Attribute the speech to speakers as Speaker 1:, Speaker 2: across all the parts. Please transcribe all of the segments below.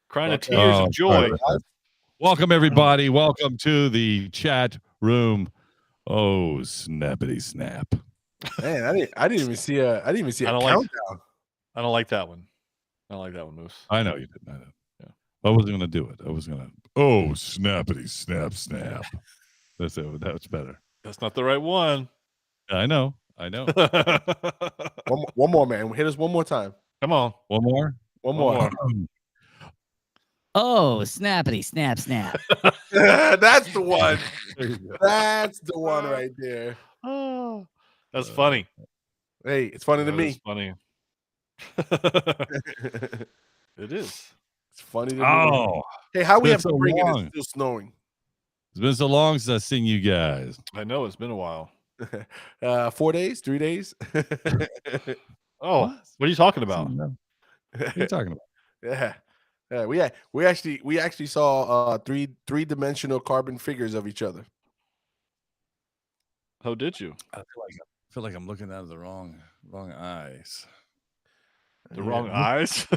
Speaker 1: Crying to tears of joy.
Speaker 2: Welcome, everybody. Welcome to the chat room. Oh, snappity snap.
Speaker 3: Man, I didn't even see a countdown.
Speaker 1: I don't like that one. I don't like that one, Moose.
Speaker 2: I know you didn't. I know. Yeah. I wasn't going to do it. I was going to. Oh, snappity snap snap. That's it. That's better.
Speaker 1: That's not the right one.
Speaker 2: I know.
Speaker 3: One more, man. Hit us one more time.
Speaker 1: Come on.
Speaker 2: One more.
Speaker 4: Oh, snappity snap snap.
Speaker 3: That's the one. That's the one right there.
Speaker 1: Oh, that's funny.
Speaker 3: Hey, it's funny to me.
Speaker 1: It's funny. It is.
Speaker 3: It's funny to me.
Speaker 2: Oh.
Speaker 3: Hey, how we have
Speaker 2: so
Speaker 3: spring and
Speaker 2: long.
Speaker 3: it's still snowing?
Speaker 2: It's been so long since I've seen you guys.
Speaker 1: I know it's been a while.
Speaker 3: 4 days, 3 days.
Speaker 1: Oh, what are you talking about?
Speaker 2: What are you talking about?
Speaker 3: Yeah. We actually saw three-dimensional carbon figures of each other.
Speaker 1: How did you?
Speaker 2: I feel like I'm looking out of the wrong eyes.
Speaker 1: The wrong eyes?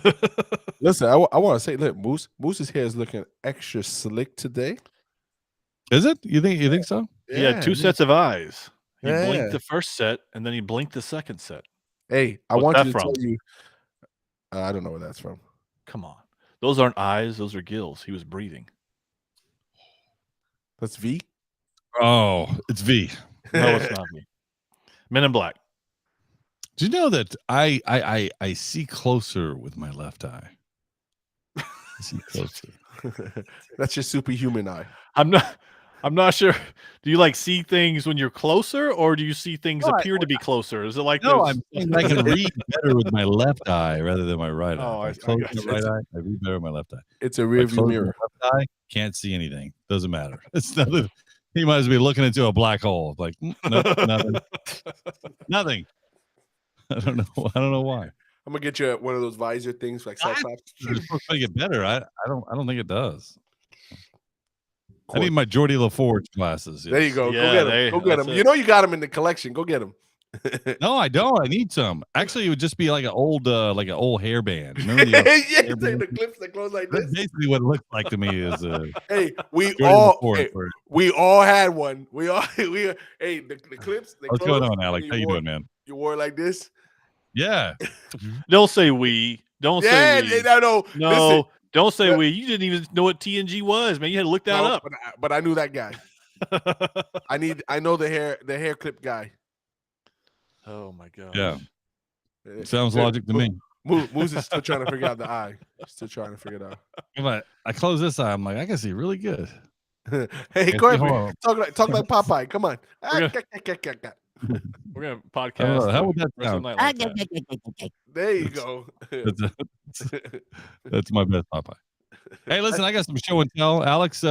Speaker 3: Listen, I want to say, look, Moose's hair is looking extra slick today.
Speaker 2: Is it? You think so?
Speaker 1: He had two sets of eyes. He blinked the first set, and then he blinked the second set.
Speaker 3: Hey, I want you to tell you. I don't know where that's from.
Speaker 1: Come on. Those aren't eyes. Those are gills. He was breathing.
Speaker 3: That's V?
Speaker 2: Oh, it's V.
Speaker 1: No, it's not V. Men in Black.
Speaker 2: Do you know that I see closer with my left eye? I see closer.
Speaker 3: That's your superhuman eye.
Speaker 1: I'm not sure. Do you like see things when you're closer, or do you see things appear to be closer? Is it like
Speaker 2: no?
Speaker 1: those...
Speaker 2: I can read better with my left eye rather than my right eye.
Speaker 1: Oh, I
Speaker 2: close my right eye. I read better with my left eye.
Speaker 3: It's a rear view mirror.
Speaker 2: Left eye, can't see anything. Doesn't matter. It's nothing. He might as well be looking into a black hole. Like nothing. Nothing. I don't know why.
Speaker 3: I'm gonna get you one of those visor things like Cyclops.
Speaker 2: It's supposed to get better. I don't think it does. I need my Geordie LaForge glasses.
Speaker 3: There you go.
Speaker 1: Yeah,
Speaker 3: go get them. You know you got them in the collection. Go get them.
Speaker 2: No, I don't. I need some. Actually, it would just be like an old hairband. Remember
Speaker 3: the clips that close like this.
Speaker 2: That's basically what it looks like to me. Is
Speaker 3: hey, we all had one. The clips.
Speaker 2: What's going on, Alex? How you doing, man?
Speaker 3: You wore it like this.
Speaker 2: Yeah.
Speaker 1: Don't say we. Don't say we.
Speaker 3: No. Listen.
Speaker 1: Don't say we. You didn't even know what TNG was, man. You had to look that up.
Speaker 3: But I knew that guy. I know the hair clip guy.
Speaker 1: Oh my god.
Speaker 2: Yeah. Sounds logic to me.
Speaker 3: Moose is still trying to figure out the eye. Still trying to figure it out.
Speaker 2: But I close this eye. I'm like, I can see really good.
Speaker 3: Hey, Corbin, talk like Popeye. Come on.
Speaker 1: We're gonna podcast.
Speaker 2: How would that sound?
Speaker 3: There you go.
Speaker 2: That's my best Popeye. Hey, listen, I got some show and tell. Alex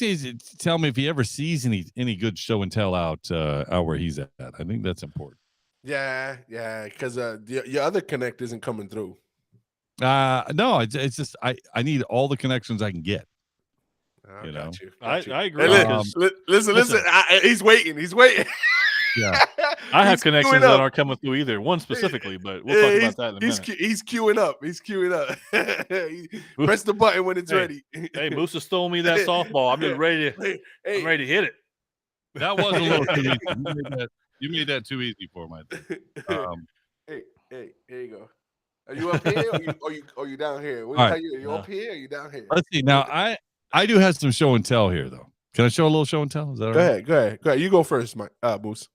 Speaker 2: needs to tell me if he ever sees any good show and tell out where he's at. I think that's important.
Speaker 3: Yeah, because your other connect isn't coming through.
Speaker 2: No, it's just I need all the connections I can get.
Speaker 3: You know,
Speaker 1: I agree.
Speaker 3: Hey, listen. He's waiting.
Speaker 2: Yeah,
Speaker 1: I have connections that aren't coming through either. One specifically, but we'll talk about that in a minute.
Speaker 3: He's queuing up. Press the button when it's ready.
Speaker 1: Hey, Moose has stole me that softball. I'm just ready. I'm ready to hit it.
Speaker 2: That was a little too easy. You made that too easy for me.
Speaker 3: Hey, here you go. Are you up here or you down here? Are you up here or you down here?
Speaker 2: Let's see. Now I do have some show and tell here though. Can I show a little show and tell? Is that all right?
Speaker 3: Go ahead. You go first, Mike. Moose.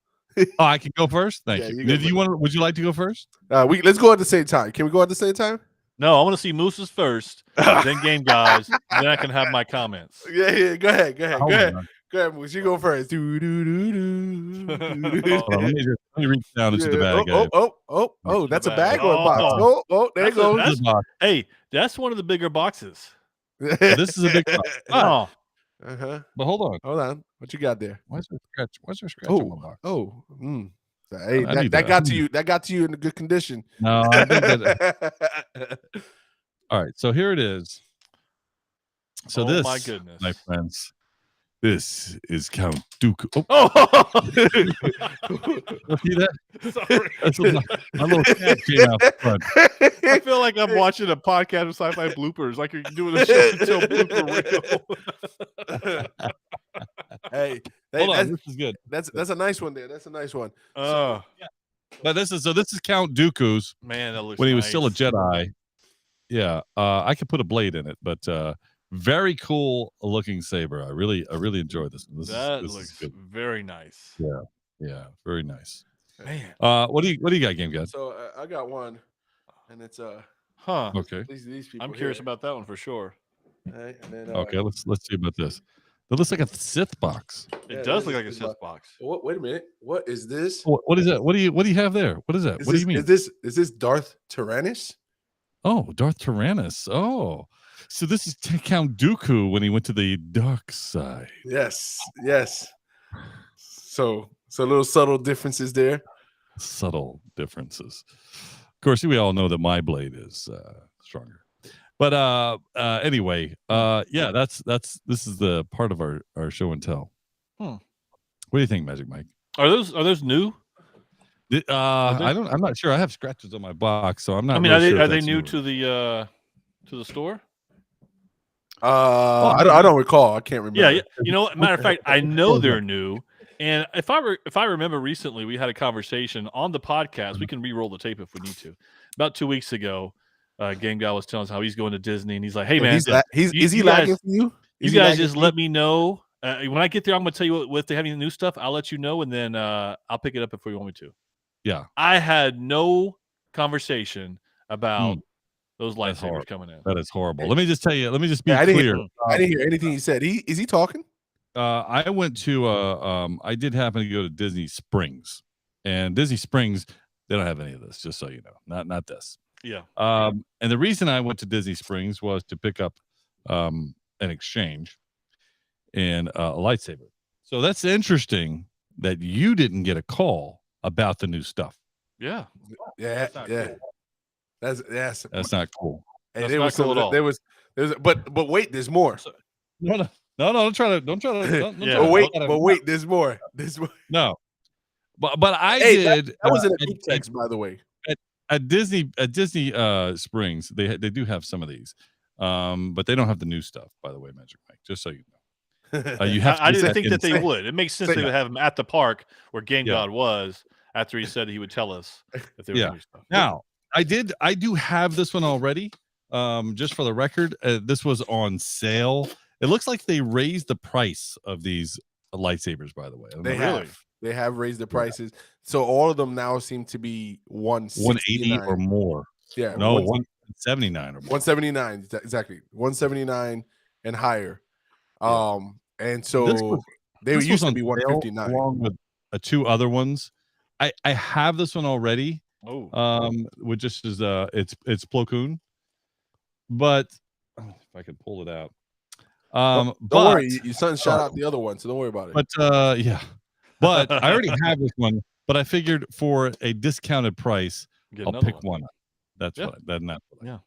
Speaker 2: Oh, I can go first. Thank you. Would you like to go first?
Speaker 3: Let's go at the same time. Can we go at the same time?
Speaker 1: No, I want to see Moose's first, then Game Guys, then I can have my comments.
Speaker 3: Yeah. Go ahead. Go ahead, Moose. You go first.
Speaker 2: Let me reach down into the bag.
Speaker 3: Oh, that's a bag or a box. Oh, there it goes.
Speaker 1: Hey, that's one of the bigger boxes.
Speaker 2: This is a big box.
Speaker 1: Oh.
Speaker 2: But hold
Speaker 3: on. What you got there?
Speaker 2: Why's there scratch on my box?
Speaker 3: Hey, that got to you. That got to you in a good condition.
Speaker 2: No, I think that. All right, so here it is. So
Speaker 1: my goodness,
Speaker 2: my friends, This is Count Dooku.
Speaker 1: Oh,
Speaker 2: See that?
Speaker 1: sorry.
Speaker 2: That's my little cat came out the front.
Speaker 1: I feel like I'm watching a podcast of sci-fi bloopers, like you're doing a show and tell blooper reel.
Speaker 3: Hey,
Speaker 2: Hold on, this is good.
Speaker 3: That's a nice one there. That's a nice one.
Speaker 2: But this is Count Dooku's
Speaker 1: Man, that looks
Speaker 2: when he was
Speaker 1: nice.
Speaker 2: still a Jedi. Yeah, I could put a blade in it, but very cool looking saber. I really enjoy this. This
Speaker 1: looks
Speaker 2: is good.
Speaker 1: very nice.
Speaker 2: Yeah, very nice.
Speaker 1: Man.
Speaker 2: What do you got, Game God?
Speaker 3: So I got one, and it's
Speaker 2: Okay.
Speaker 3: these people.
Speaker 1: I'm curious
Speaker 3: here.
Speaker 1: about that one for sure.
Speaker 3: Right, and then,
Speaker 2: Okay, let's see about this. That looks like a Sith box.
Speaker 1: It does look like a Sith box.
Speaker 3: Wait a minute. What is this?
Speaker 2: What is that? What do you have there? What is that? What do you mean?
Speaker 3: Is this Darth Tyrannus?
Speaker 2: Oh, Darth Tyrannus. Oh, so this is Count Dooku when he went to the dark side.
Speaker 3: Yes. So little subtle differences there.
Speaker 2: Subtle differences. Of course, we all know that my blade is stronger. But anyway, yeah, this is the part of our show and tell. What do you think, Magic Mike?
Speaker 1: Are those new?
Speaker 2: I'm not sure. I have scratches on my box, so I'm not.
Speaker 1: I mean,
Speaker 2: really sure
Speaker 1: are
Speaker 2: if
Speaker 1: they
Speaker 2: that's
Speaker 1: new
Speaker 2: new.
Speaker 1: to the store?
Speaker 3: I don't recall. I can't remember.
Speaker 1: Yeah. You know what? Matter of fact, I know they're new. And if I remember recently, we had a conversation on the podcast. We can re-roll the tape if we need to. About 2 weeks ago, Game Guy was telling us how he's going to Disney, and he's like, "Hey man,
Speaker 3: is he lagging for you?
Speaker 1: You guys just let me know when I get there. I'm going to tell you what they have any new stuff. I'll let you know, and then I'll pick it up if you want me to."
Speaker 2: Yeah,
Speaker 1: I had no conversation about those lightsabers coming in.
Speaker 2: that is horrible. Let me just tell you. Let me just be
Speaker 3: I
Speaker 2: clear.
Speaker 3: didn't hear anything he said. Is he talking?
Speaker 2: I went to I did happen to go to Disney Springs, and Disney Springs, they don't have any of this, just so you know. Not this.
Speaker 1: Yeah.
Speaker 2: And the reason I went to Disney Springs was to pick up an exchange and a lightsaber. So that's interesting that you didn't get a call about the new stuff.
Speaker 1: Yeah.
Speaker 3: Yeah.
Speaker 1: Cool.
Speaker 3: That's
Speaker 2: not cool.
Speaker 3: Hey,
Speaker 1: That's not cool at all.
Speaker 3: There was but wait, there's more.
Speaker 2: No, don't try to.
Speaker 3: But wait, there's more.
Speaker 2: No, but I did.
Speaker 3: That was in a group text, by the way.
Speaker 2: At Disney Springs, they do have some of these, but they don't have the new stuff. By the way, Magic Mike, just so you know, you have.
Speaker 1: I didn't think that they would. It makes sense they would have them at the park where Game God was after he said he would tell us if there was new stuff.
Speaker 2: Now, I do have this one already. Just for the record, this was on sale. It looks like they raised the price of these lightsabers. By the way,
Speaker 3: They have raised the prices, so all of them now seem to be
Speaker 2: 180 or more.
Speaker 3: Yeah,
Speaker 2: no, 179 or more.
Speaker 3: 179 exactly, 179 and higher. And so they used to be 159
Speaker 2: along with two other ones. I have this one already. Which just is it's Plo Koon, but if I could pull it out.
Speaker 3: Don't worry, your son shot out the other one, so don't worry about it.
Speaker 2: But yeah, but I already have this one. But I figured for a discounted price, I'll pick one. That's what.
Speaker 1: Yeah.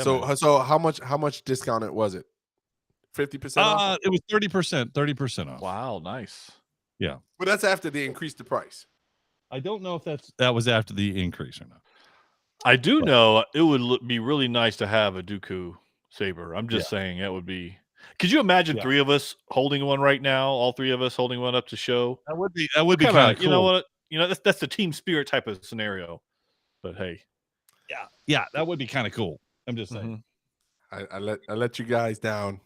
Speaker 3: So how much discounted was it? 50% off?
Speaker 2: It was 30%. 30% off.
Speaker 1: Wow, nice.
Speaker 2: Yeah,
Speaker 3: but that's after they increased the price.
Speaker 2: I don't know if that was after the increase or not.
Speaker 1: I do know it would be really nice to have a Dooku saber. I'm just saying it would be. Could you imagine three of us holding one right now? All three of us holding one up to show.
Speaker 2: That would be kind of cool.
Speaker 1: You know what? That's the team spirit type of scenario. But hey,
Speaker 2: yeah, that would be kind of cool. I'm just saying.
Speaker 3: I let you guys down.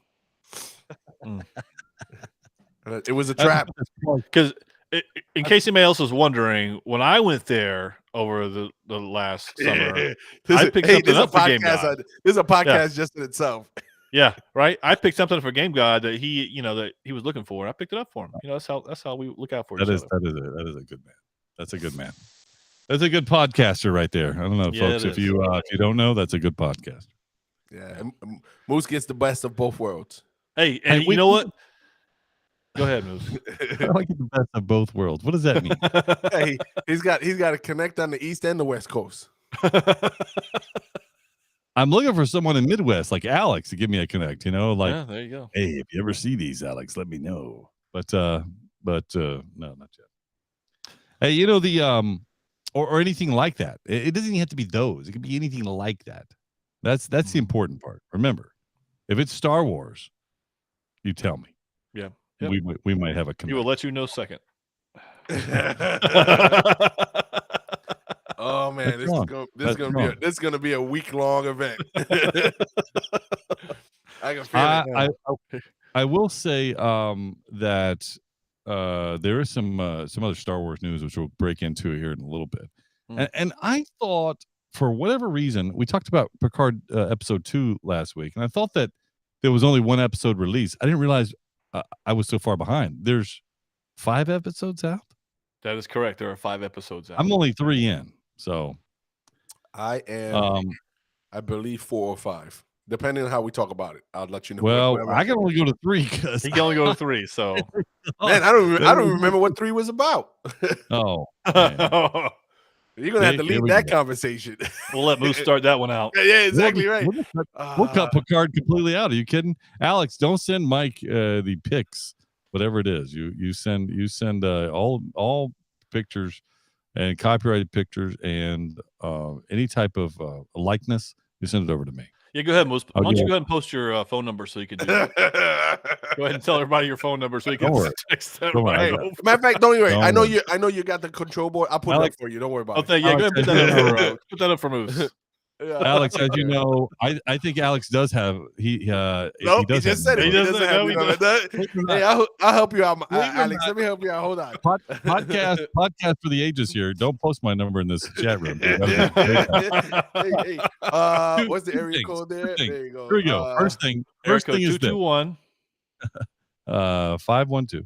Speaker 3: It was a trap.
Speaker 1: Because in case anybody else was wondering, when I went there over the last summer, I picked something up for Game God.
Speaker 3: This is a podcast just in itself.
Speaker 1: Yeah, right. I picked something for Game God that he was looking for, and I picked it up for him. That's how we look out for each other.
Speaker 2: That is a good man. That's a good man. That's a good podcaster right there. I don't know, folks. If you don't know, that's a good podcaster.
Speaker 3: Yeah, Moose gets the best of both worlds.
Speaker 1: Hey, and you know what? Go ahead, Moose.
Speaker 2: I like the best of both worlds. What does that mean?
Speaker 3: Hey, he's got to connect on the East and the West Coast.
Speaker 2: I'm looking for someone in Midwest like Alex to give me a connect. Like,
Speaker 1: Yeah, there you go.
Speaker 2: hey, if you ever see these, Alex, let me know. But no, not yet. Hey, the or anything like that. It doesn't even have to be those. It could be anything like that. That's the important part. Remember, if it's Star Wars, you tell me.
Speaker 1: Yeah.
Speaker 2: We might have a connect.
Speaker 1: He will let you know second.
Speaker 3: Oh man, this is gonna be a week-long event. I can feel it.
Speaker 2: I will say that there is some other Star Wars news which we'll break into here in a little bit. And I thought, for whatever reason, we talked about Picard episode 2 last week, and I thought that there was only one episode released. I didn't realize I was so far behind. There's 5 episodes out.
Speaker 1: That is correct. There are 5 episodes out.
Speaker 2: I'm only 3 in, so
Speaker 3: I am. I believe 4 or 5, depending on how we talk about it. I'll let you know.
Speaker 2: Well, I can only go to 3 because
Speaker 1: he can only go to 3. So,
Speaker 3: man, I don't remember what 3 was about.
Speaker 2: Oh,
Speaker 3: you're gonna have to leave that conversation.
Speaker 1: We'll let Moose start that one out.
Speaker 3: Yeah, exactly right.
Speaker 2: We'll cut Picard completely out. Are you kidding, Alex? Don't send Mike the pics, whatever it is. You send all pictures and copyrighted pictures and any type of likeness. You send it over to me.
Speaker 1: Yeah, go ahead, Moose. Why don't you go ahead and post your phone number so you can do that? Go ahead and tell everybody your phone number so you can text them.
Speaker 3: Hey, matter of fact, don't worry. I know you got the control board. I'll put it up for you. Don't worry about it.
Speaker 1: Yeah, go ahead and put that up for Moose.
Speaker 2: Alex, as you know, I think Alex does have he
Speaker 3: just said it. He doesn't have Hey, I'll help you out, Alex. Let me help you out. Hold on.
Speaker 2: Podcast for the ages here. Don't post my number in this chat room.
Speaker 3: Hey, what's the area code there? There you go.
Speaker 2: Here we go. First thing is
Speaker 1: 221
Speaker 2: 512.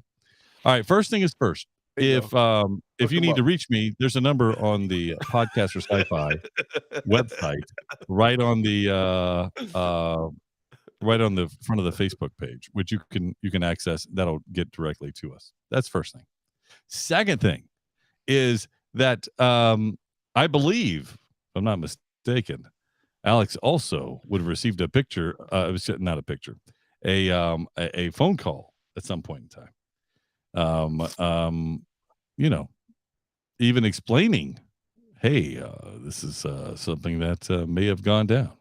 Speaker 2: All right, first thing is first. If you need to reach me, there's a number on the Podcast for Sci-Fi website, right on the front of the Facebook page, which you can access. That'll get directly to us. That's first thing. Second thing is that I believe, if I'm not mistaken, Alex also would have received a picture. It was not a picture, a phone call at some point in time. Even explaining, hey, this is something that may have gone down.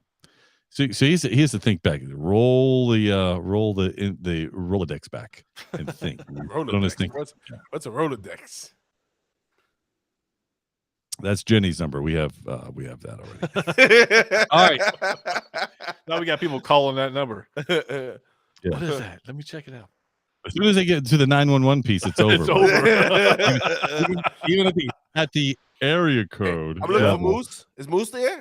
Speaker 2: So he has to think back, roll the Rolodex back and think.
Speaker 3: What's a Rolodex?
Speaker 2: That's Jenny's number. We have that already.
Speaker 1: All right. Now we got people calling that number.
Speaker 2: Yeah.
Speaker 1: What is that? Let me check it out.
Speaker 2: As soon as they get to the 911 piece, it's over.
Speaker 1: It's over.
Speaker 2: even at the area code.
Speaker 3: I'm looking for Moose. Is Moose there?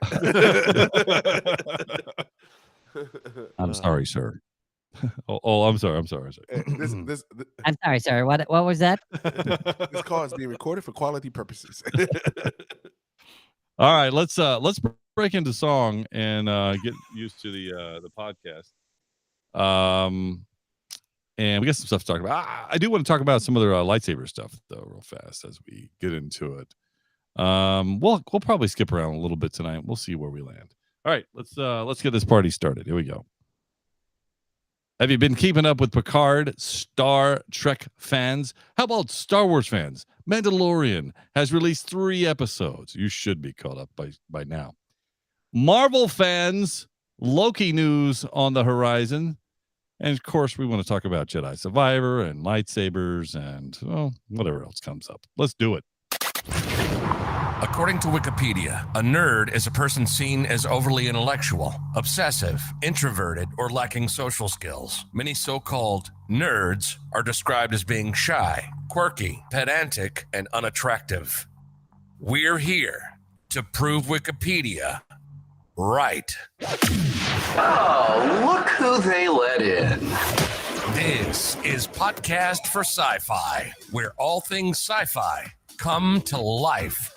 Speaker 2: I'm sorry, sir. I'm sorry.
Speaker 4: I'm sorry, sir. What was that?
Speaker 3: This call is being recorded for quality purposes.
Speaker 2: All right, let's break into song and get used to the podcast. And we got some stuff to talk about. I do want to talk about some other lightsaber stuff though, real fast as we get into it. We'll probably skip around a little bit tonight. We'll see where we land. All right, let's get this party started. Here we go. Have you been keeping up with Picard, Star Trek fans? How about Star Wars fans? Mandalorian has released 3 episodes. You should be caught up by now. Marvel fans, Loki news on the horizon. And of course, we want to talk about Jedi Survivor and lightsabers and whatever else comes up. Let's do it.
Speaker 5: According to Wikipedia, a nerd is a person seen as overly intellectual, obsessive, introverted, or lacking social skills. Many so-called nerds are described as being shy, quirky, pedantic, and unattractive. We're here to prove Wikipedia right.
Speaker 6: Oh, look who they let in.
Speaker 5: This is Podcast for Sci-Fi, where all things sci-fi come to life.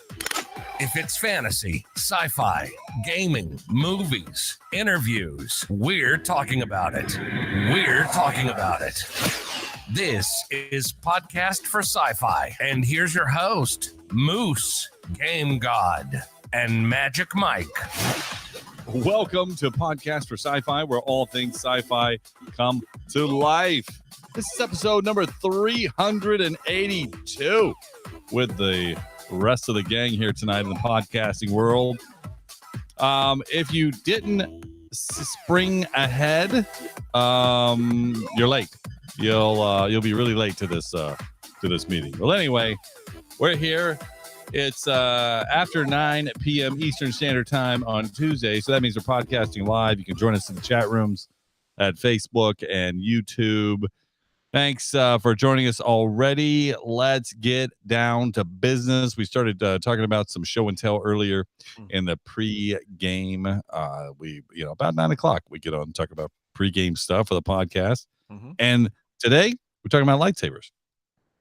Speaker 5: If it's fantasy, sci-fi, gaming, movies, interviews, we're talking about it. We're talking about it. This is Podcast for Sci-Fi, and here's your host, Moose, Game God, and Magic Mike.
Speaker 2: Welcome to Podcast for Sci-Fi, where all things sci-fi come to life. This is episode number 382 with the rest of the gang here tonight in the podcasting world. If you didn't spring ahead, you're late. You'll be really late to this meeting. Well, anyway, we're here. It's after 9 p.m. Eastern Standard Time on Tuesday, so that means we're podcasting live. You can join us in the chat rooms at Facebook and YouTube. Thanks for joining us already. Let's get down to business. We started talking about some show and tell earlier in the pre-game. About 9 o'clock, we get on and talk about pre-game stuff for the podcast. And today, we're talking about lightsabers.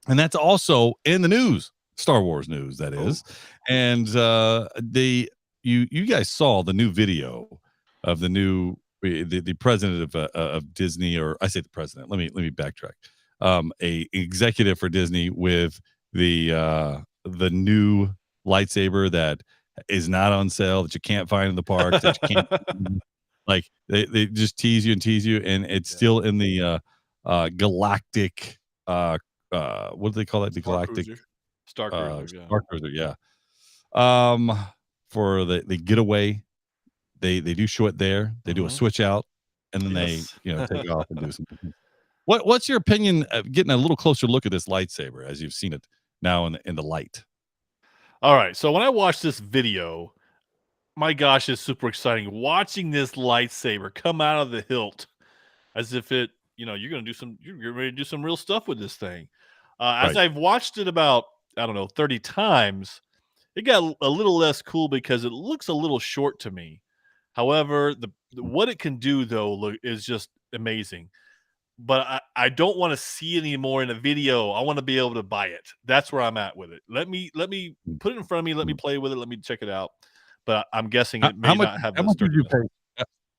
Speaker 2: And that's also in the news. Star Wars news, that is. And you guys saw the new video of the president of Disney, or I say the president. Let me backtrack. A executive for Disney with the new lightsaber that is not on sale, that you can't find in the park, that you can't like they just tease you, and it's still in the galactic what do they call it? The galactic
Speaker 1: Star Cruiser,
Speaker 2: Star Cruiser, yeah. For the getaway, they do show it there. They do a switch out, and then they take off and do something. What's your opinion of getting a little closer look at this lightsaber as you've seen it now in the light?
Speaker 1: All right, so when I watched this video, my gosh, it's super exciting watching this lightsaber come out of the hilt, as if it, you're ready to do some real stuff with this thing. As I've watched it about 30 times, it got a little less cool because it looks a little short to me. However, what it can do though is just amazing. But I don't want to see it anymore in a video. I want to be able to buy it. That's where I'm at with it. Let me put it in front of me. Let me play with it. Let me check it out. But I'm guessing it may not have. How much would you pay?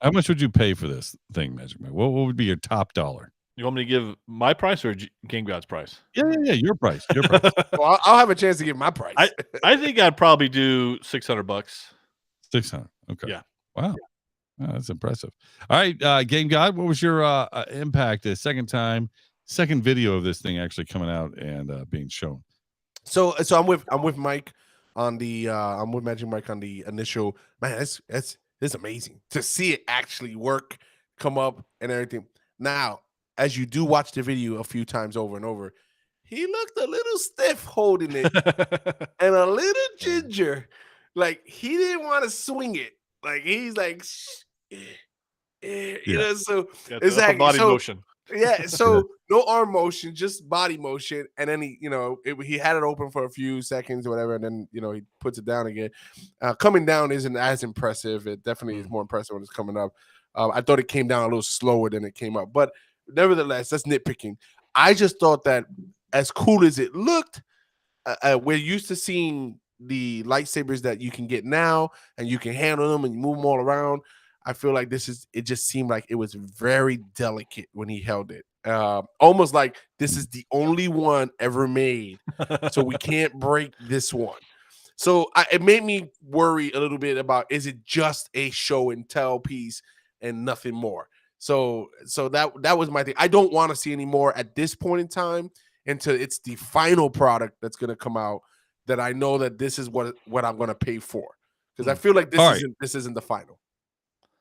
Speaker 2: How much would you pay for this thing, Magic Man? What would be your top dollar?
Speaker 1: You want me to give my price or Game God's price?
Speaker 2: Yeah, your price.
Speaker 3: Well, I'll have a chance to give my price.
Speaker 1: I think I'd probably do $600.
Speaker 2: 600. Okay.
Speaker 1: Yeah.
Speaker 2: Wow. Oh, that's impressive. All right, Game God, what was your impact the second video of this thing actually coming out and being shown?
Speaker 3: So I'm with Mike on the I'm with Magic Mike on the initial. Man, it's amazing to see it actually work, come up, and everything. Now, as you do watch the video a few times over and over, he looked a little stiff holding it and a little ginger. Like he didn't want to swing it. Like he's like, so
Speaker 1: exactly. Body motion.
Speaker 3: Yeah, so no arm motion, just body motion. And then he had it open for a few seconds or whatever, and then he puts it down again. Coming down isn't as impressive. It definitely is more impressive when it's coming up. I thought it came down a little slower than it came up, but nevertheless, that's nitpicking. I just thought that as cool as it looked, we're used to seeing the lightsabers that you can get now, and you can handle them and you move them all around. I feel like it just seemed like it was very delicate when he held it. Almost like this is the only one ever made, so we can't break this one. So it made me worry a little bit about, is it just a show and tell piece and nothing more? So that was my thing. I don't want to see any more at this point in time until it's the final product that's going to come out, that I know that this is what I'm going to pay for, because I feel like this isn't the final.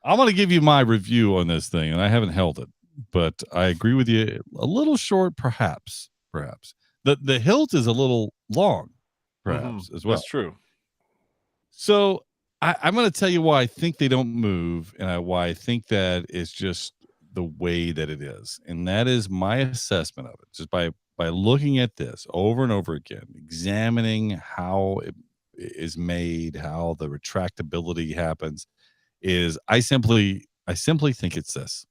Speaker 2: I'm going to give you my review on this thing, and I haven't held it, but I agree with you. A little short, perhaps. The hilt is a little long, perhaps, as well.
Speaker 1: That's true.
Speaker 2: So I'm going to tell you why I think they don't move, and why I think that it's just the way that it is. And that is my assessment of it, just by looking at this over and over again, examining how it is made, how the retractability happens, is I simply think it's this.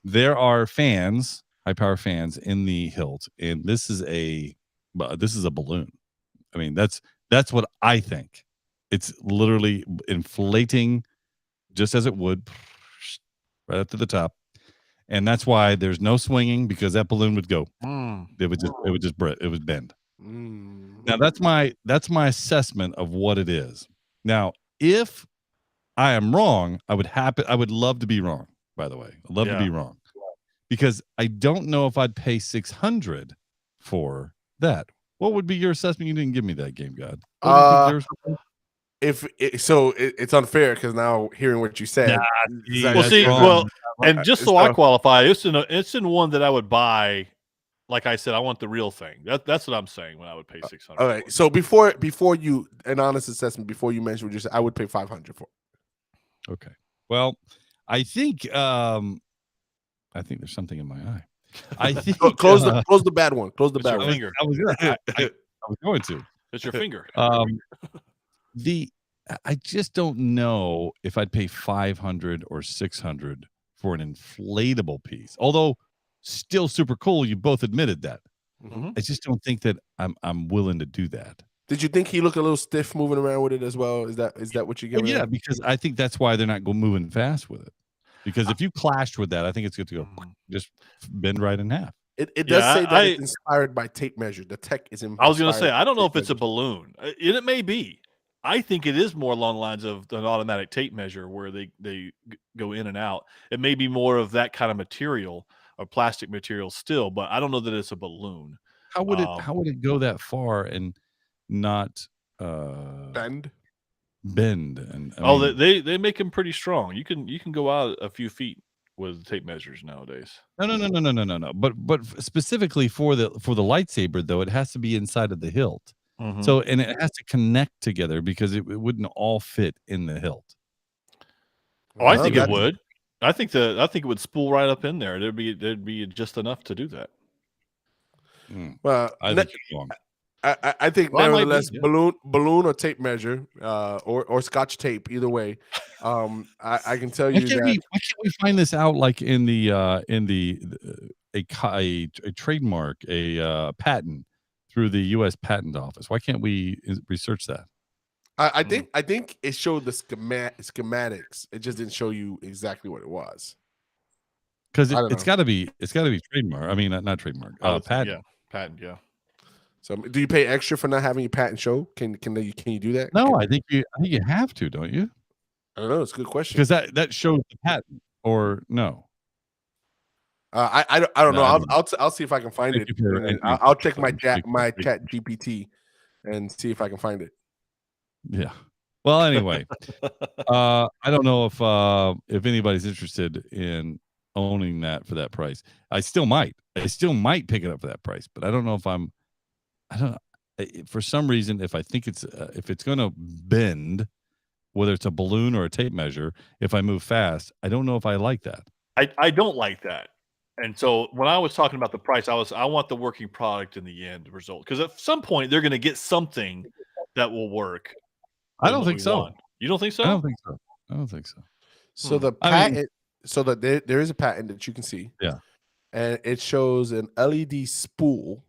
Speaker 2: There are fans, high power fans in the hilt, and this is a balloon. I mean, that's what I think. It's literally inflating just as it would right up to the top. And that's why there's no swinging, because that balloon would go. It would bend. Now that's my assessment of what it is. Now, if I am wrong, I would love to be wrong, by the way. I'd love to be wrong. Because I don't know if I'd pay $600 for that. What would be your assessment? You didn't give me that, Game God.
Speaker 3: It's unfair because now hearing what you said.
Speaker 1: And just so I qualify, it's in one that I would buy. Like I said, I want the real thing. That's what I'm saying when I would pay $600.
Speaker 3: All right. So before you an honest assessment, before you mention what you said, I would pay $500 for it.
Speaker 2: Okay. Well, I think there's something in my eye. I think
Speaker 3: close the bad one. Close the bad one.
Speaker 1: Finger.
Speaker 2: I was going to.
Speaker 1: It's your finger.
Speaker 2: I just don't know if I'd pay $500 or $600 for an inflatable piece. Although still super cool, you both admitted that.
Speaker 3: Mm-hmm.
Speaker 2: I just don't think that I'm willing to do that.
Speaker 3: Did you think he looked a little stiff moving around with it as well? Is that what you get?
Speaker 2: Yeah, because I think that's why they're not moving fast with it. Because if you clashed with that, I think it's good to go just bend right in half.
Speaker 3: It does say that it's inspired by tape measure. The tech is inspired.
Speaker 1: I was going to say, I don't know if it's a balloon. It may be. I think it is more along the lines of an automatic tape measure where they go in and out. It may be more of that kind of material or plastic material still, but I don't know that it's a balloon.
Speaker 2: How would it go that far and not
Speaker 3: bend?
Speaker 2: And
Speaker 1: they make them pretty strong. You can go out a few feet with tape measures nowadays.
Speaker 2: No. But specifically for the lightsaber though, it has to be inside of the hilt.
Speaker 1: Mm-hmm.
Speaker 2: So and it has to connect together because it wouldn't all fit in the hilt.
Speaker 1: Oh, I think it would. I think it would spool right up in there. There'd be just enough to do that.
Speaker 3: Well,
Speaker 2: I think you're wrong.
Speaker 3: I think nevertheless, balloon or tape measure, or Scotch tape, either way. I can tell you
Speaker 2: why can't we find this out like in the a trademark, a patent through the U.S. Patent Office? Why can't we research that?
Speaker 3: I think it showed the schematics. It just didn't show you exactly what it was.
Speaker 2: Because it's got to be trademark. I mean, not trademark. Patent.
Speaker 1: Yeah, patent. Yeah.
Speaker 3: So, do you pay extra for not having your patent show? Can you do that?
Speaker 2: No, I think you have to, don't you?
Speaker 3: I don't know. It's a good question
Speaker 2: because that shows the patent, or no?
Speaker 3: I don't know. I'll see if I can find it. I'll check my chat GPT and see if I can find it.
Speaker 2: Yeah. Well, anyway, I don't know if anybody's interested in owning that for that price. I still might pick it up for that price, but I don't know if I don't know. For some reason, if I think if it's going to bend, whether it's a balloon or a tape measure, if I move fast, I don't know if I like that.
Speaker 1: I don't like that. And so when I was talking about the price, I want the working product in the end result, because at some point they're going to get something that will work.
Speaker 2: I don't think so.
Speaker 1: You don't think so?
Speaker 2: I don't think so.
Speaker 3: So the patent, there is a patent that you can see.
Speaker 2: Yeah.
Speaker 3: And it shows an LED spool.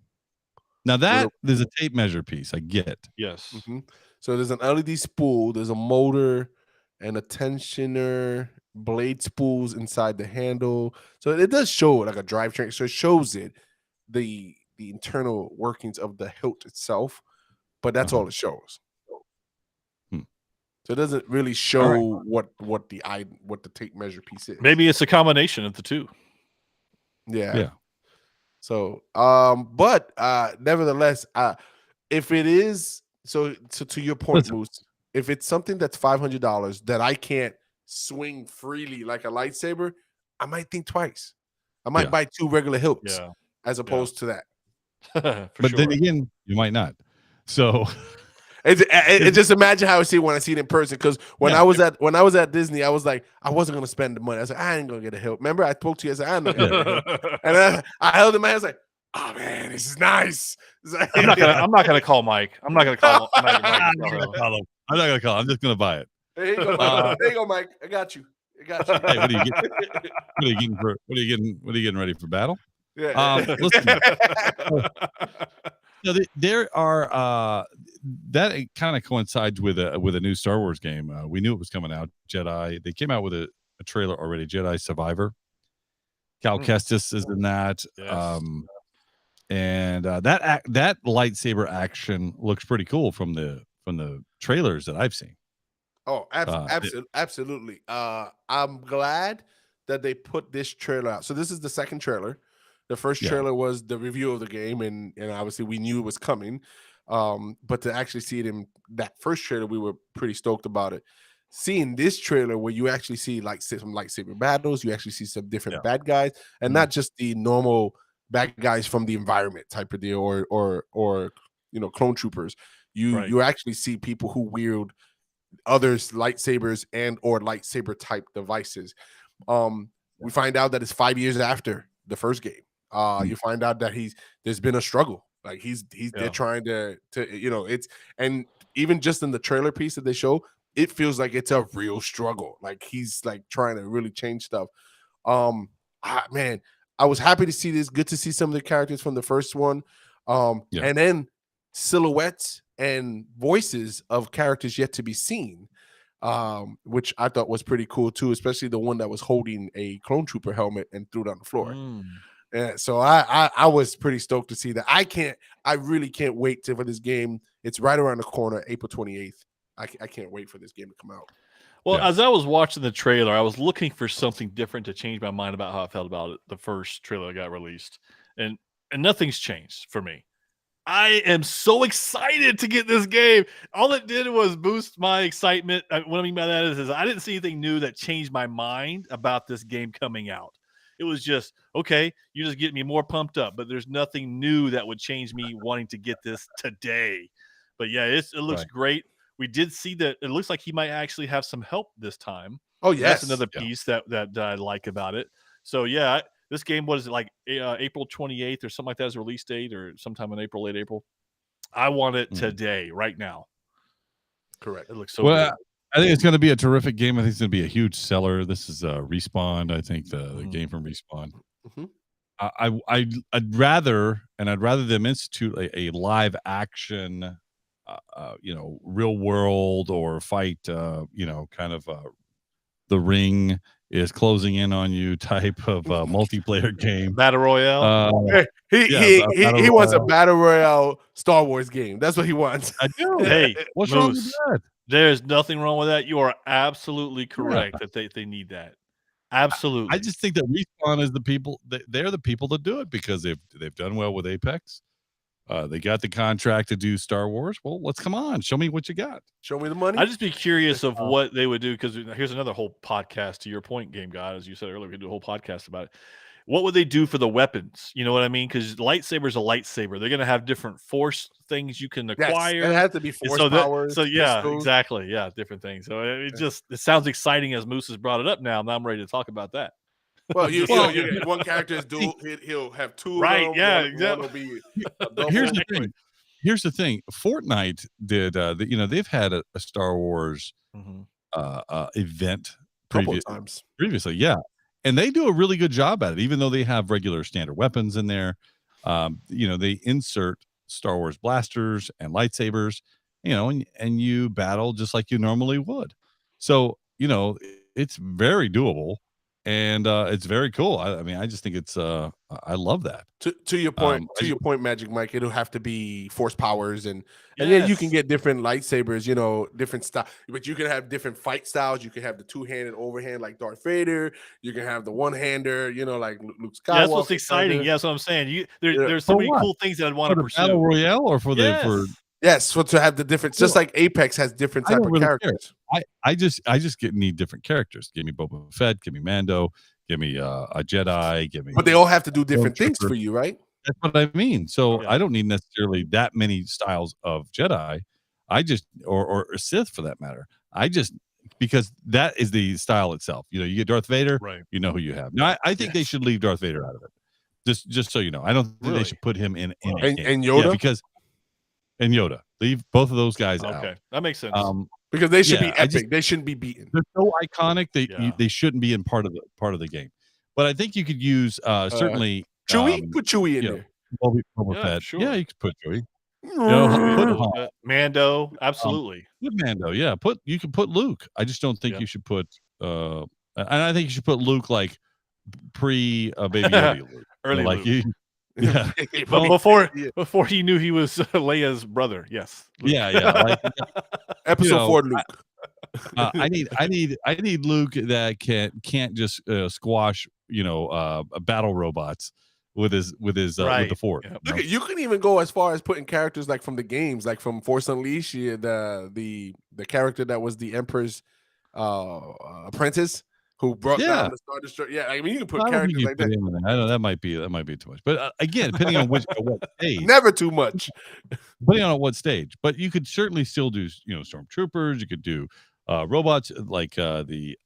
Speaker 2: Now there's a tape measure piece. I get.
Speaker 1: Yes.
Speaker 3: Mm-hmm. So there's an LED spool. There's a motor and a tensioner, blade spools inside the handle. So it does show like a drivetrain. So it shows the internal workings of the hilt itself, but that's all it shows. So it doesn't really show what the tape measure piece is.
Speaker 1: Maybe it's a combination of the two.
Speaker 3: Yeah. So, but nevertheless, if it is so to your point, Moose, if it's something that's $500 that I can't swing freely like a lightsaber, I might think twice. I might buy 2 regular hilts as opposed to that.
Speaker 2: But then again, you might not. So.
Speaker 3: It just imagine how I see it when I see it in person. Because when I was at Disney, I was like, I wasn't gonna spend the money. I was like, I ain't gonna get a hilt. Remember, I spoke to you. I said, I'm not gonna get a hilt. And I held in my hand. I was like, oh man, this is nice.
Speaker 1: I'm not gonna call Mike. I'm not gonna call Mike.
Speaker 2: I'm not gonna call. I'm just gonna buy it.
Speaker 3: There you go. There you go, Mike. I got you.
Speaker 2: Hey, what are you getting ready for battle?
Speaker 3: Yeah.
Speaker 2: Listen. So there are that kind of coincides with a new Star Wars game. We knew it was coming out. Jedi. They came out with a trailer already. Jedi Survivor. Cal Kestis is in that. Yes. And that lightsaber action looks pretty cool from the trailers that I've seen.
Speaker 3: Oh, absolutely. I'm glad that they put this trailer out. So this is the second trailer. The first trailer was the review of the game, and obviously we knew it was coming. But to actually see it in that first trailer, we were pretty stoked about it. Seeing this trailer where you actually see like some lightsaber battles, you actually see some different bad guys, and not just the normal bad guys from the environment type of deal, or clone troopers. You actually see people who wield others lightsabers and or lightsaber type devices. We find out that it's 5 years after the first game. You find out that there's been a struggle. Like they're trying to it's, and even just in the trailer piece that they show, it feels like it's a real struggle. Like he's like trying to really change stuff. Man, I was happy to see this. Good to see some of the characters from the first one. And then silhouettes and voices of characters yet to be seen, which I thought was pretty cool too, especially the one that was holding a clone trooper helmet and threw it on the floor. And so I was pretty stoked to see that. I really can't wait for this game. It's right around the corner, April 28th. I can't wait for this game to come out.
Speaker 1: Well, as I was watching the trailer, I was looking for something different to change my mind about how I felt about it. The first trailer that got released, and nothing's changed for me. I am so excited to get this game. All it did was boost my excitement. What I mean by that is I didn't see anything new that changed my mind about this game coming out. It was just, okay, you just get me more pumped up, but there's nothing new that would change me wanting to get this today. But yeah, it looks great. We did see that it looks like he might actually have some help this time.
Speaker 3: Oh, yes.
Speaker 1: That's another piece that I like about it. So yeah, this game was like April 28th or something like that as a release date, or sometime in April, late April. I want it today, right now.
Speaker 3: Correct.
Speaker 1: It looks so good.
Speaker 2: I think it's going to be a terrific game. I think it's going to be a huge seller. This is Respawn. I think the game from Respawn. I'd rather them institute a live action, real world or fight, kind of the ring is closing in on you type of multiplayer game.
Speaker 1: Battle Royale.
Speaker 3: He wants a Battle Royale Star Wars game. That's what he wants.
Speaker 2: I do.
Speaker 1: Hey,
Speaker 2: what's wrong with that?
Speaker 1: There's nothing wrong with that. You are absolutely correct that they need that. Absolutely.
Speaker 2: I just think that Respawn is the people. They're the people that do it because they've done well with Apex. They got the contract to do Star Wars. Well, come on, show me what you got.
Speaker 3: Show me the money.
Speaker 1: I'd just be curious of what they would do, because here's another whole podcast to your point, Game God. As you said earlier, we could do a whole podcast about it. What would they do for the weapons? You know what I mean? Because lightsaber's a lightsaber. They're going to have different force things you can acquire.
Speaker 3: Yes, it has to be force powers.
Speaker 1: So yeah, exactly. Yeah, different things. So it sounds exciting as Moose has brought it up now. Now I'm ready to talk about that.
Speaker 3: Well, one character is dual. He'll have two.
Speaker 1: Right?
Speaker 3: Of them,
Speaker 1: yeah.
Speaker 3: One will be
Speaker 2: Here's the thing. Fortnite did. They've had a Star Wars event previously. Yeah. And they do a really good job at it, even though they have regular standard weapons in there. They insert Star Wars blasters and lightsabers, and you battle just like you normally would. So, it's very doable, and it's very cool. I just think it's I love that.
Speaker 3: To your point, Magic Mike, it'll have to be force powers, and then you can get different lightsabers, different style. But you can have different fight styles. You can have the two-handed overhand like Darth Vader. You can have the one-hander, like Luke Skywalker.
Speaker 1: Yeah, that's what's exciting. Yeah, that's what I'm saying. There's so many cool things that I'd want to pursue.
Speaker 2: Battle Royale or for
Speaker 3: Yes, so to have the different, just like Apex has different type of characters.
Speaker 2: I just need different characters. Give me Boba Fett. Give me Mando. Give me a Jedi. Give me.
Speaker 3: But they all have to do different things for you, right?
Speaker 2: That's what I mean. So I don't need necessarily that many styles of Jedi. I just or Sith for that matter. Because that is the style itself. You get Darth Vader.
Speaker 1: Right.
Speaker 2: You know who you have. Now I think they should leave Darth Vader out of it. Just so you know, I don't think they should put him in a game.
Speaker 3: And Yoda
Speaker 2: and Yoda. Leave both of those guys out.
Speaker 1: Okay, that makes sense.
Speaker 3: Because they should be epic. They shouldn't be beaten.
Speaker 2: They're so iconic. They shouldn't be in part of the game. But I think you could use certainly
Speaker 3: Chewie. Put Chewie in there.
Speaker 2: Boba Fett.
Speaker 1: Sure.
Speaker 2: Yeah, you could put Chewie.
Speaker 1: Put Mando. Absolutely.
Speaker 2: Put Mando. Yeah. You can put Luke. I just don't think you should put. And I think you should put Luke like pre baby Yoda Luke.
Speaker 1: Early
Speaker 2: like
Speaker 1: Luke.
Speaker 2: Yeah.
Speaker 1: Before he knew he was Leia's brother. Yes.
Speaker 2: Yeah. Like,
Speaker 3: Episode 4 Luke.
Speaker 2: I need Luke that can't just squash battle robots with his with the Force.
Speaker 1: Yeah.
Speaker 3: Look, you can even go as far as putting characters like from the games, like from Force Unleashed, the character that was the Emperor's apprentice who brought down the Star Destroyer. Yeah, I mean you can put characters like that.
Speaker 2: I know that might be too much, but again, depending on what stage.
Speaker 3: Never too much.
Speaker 2: Depending on what stage, but you could certainly still do stormtroopers. You could do robots like the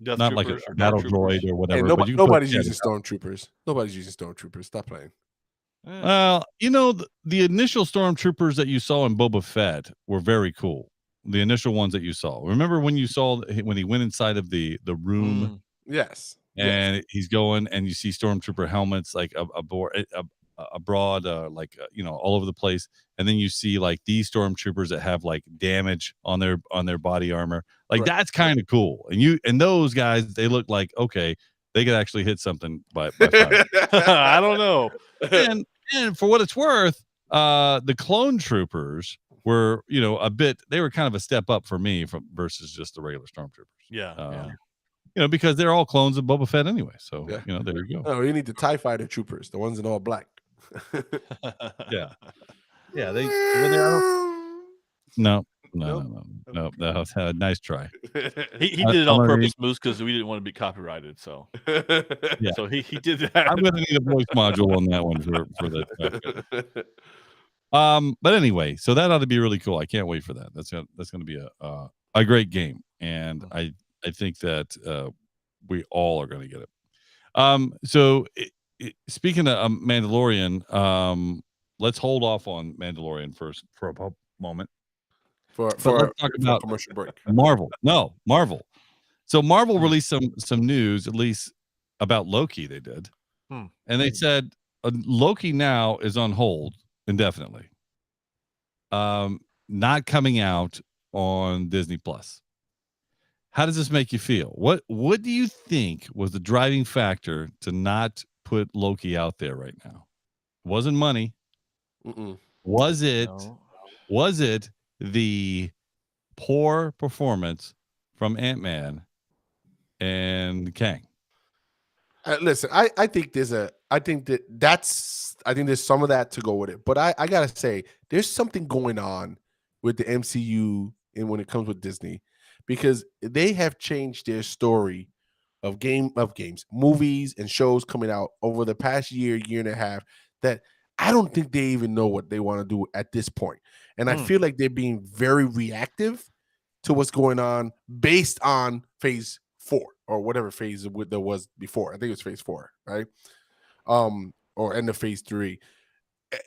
Speaker 1: Death
Speaker 2: not like a
Speaker 1: troopers or
Speaker 2: battle
Speaker 1: dark
Speaker 2: droid
Speaker 1: troopers.
Speaker 2: or whatever.
Speaker 3: Hey,
Speaker 2: but you
Speaker 3: nobody's using stormtroopers. Nobody's using stormtroopers. Stop playing.
Speaker 2: Well, the initial stormtroopers that you saw in Boba Fett were very cool. The initial ones that you saw. Remember when you saw when he went inside of the room?
Speaker 3: Yes.
Speaker 2: And he's going, and you see stormtrooper helmets like a broad, all over the place, and then you see like these stormtroopers that have like damage on their body armor. Like that's kind of cool. And those guys, they look like okay, they could actually hit something by fire.
Speaker 1: I don't know.
Speaker 2: And for what it's worth, the clone troopers were they were kind of a step up for me versus just the regular stormtroopers.
Speaker 1: Yeah.
Speaker 2: Because they're all clones of Boba Fett anyway. So there you go.
Speaker 3: Oh, you need the TIE fighter troopers, the ones in all black.
Speaker 2: Yeah. They no. That was a nice try.
Speaker 1: He did it on purpose, Moose, because we didn't want to be copyrighted. So so he did that.
Speaker 2: I'm gonna need a voice module on that one for that. But anyway, so that ought to be really cool. I can't wait for that. That's gonna be a great game, and I think that we all are gonna get it. So speaking of Mandalorian, let's hold off on Mandalorian first for a moment.
Speaker 3: Let's
Speaker 2: talk about
Speaker 3: commercial break.
Speaker 2: Marvel. So Marvel released some news, at least about Loki. They did, and they said Loki now is on hold indefinitely. Not coming out on Disney Plus. How does this make you feel? What do you think was the driving factor to not put Loki out there right now? Wasn't money. Was it?
Speaker 1: No.
Speaker 2: Was it the poor performance from Ant-Man and Kang?
Speaker 3: Listen, I think there's some of that to go with it, but I gotta say there's something going on with the MCU and when it comes with Disney, because they have changed their story of games, movies, and shows coming out over the past year and a half that I don't think they even know what they want to do at this point. And I feel like they're being very reactive to what's going on based on phase 4 or whatever phase there was before. I think it was phase 4, right? Or end of phase 3.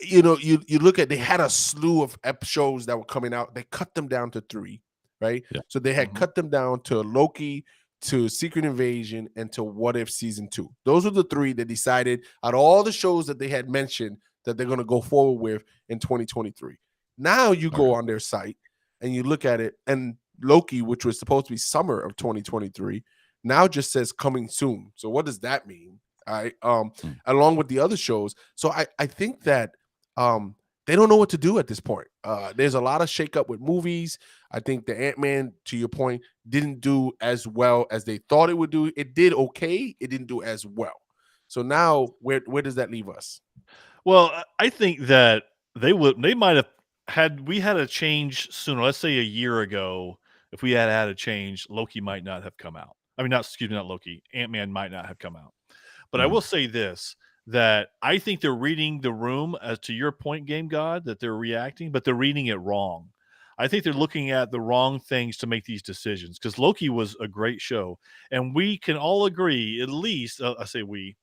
Speaker 3: You look at, they had a slew of shows that were coming out. They cut them down to 3, right? Yeah. So they had cut them down to Loki, to Secret Invasion, and to What If Season 2. Those were the 3 that decided out of all the shows that they had mentioned that they're going to go forward with in 2023. Now you go on their site and you look at it, and Loki, which was supposed to be summer of 2023, now just says coming soon. So what does that mean? Along with the other shows. So I think that they don't know what to do at this point. There's a lot of shakeup with movies. I think the Ant-Man, to your point, didn't do as well as they thought it would do. It did okay. It didn't do as well. So now where does that leave us?
Speaker 1: Well, I think that they might have had a change sooner. Let's say a year ago, if we had a change, Loki might not have come out. I mean, not Loki. Ant-Man might not have come out. But I will say this, that I think they're reading the room, as to your point, Game God, that they're reacting, but they're reading it wrong. I think they're looking at the wrong things to make these decisions, because Loki was a great show. And we can all agree, at least, I say we,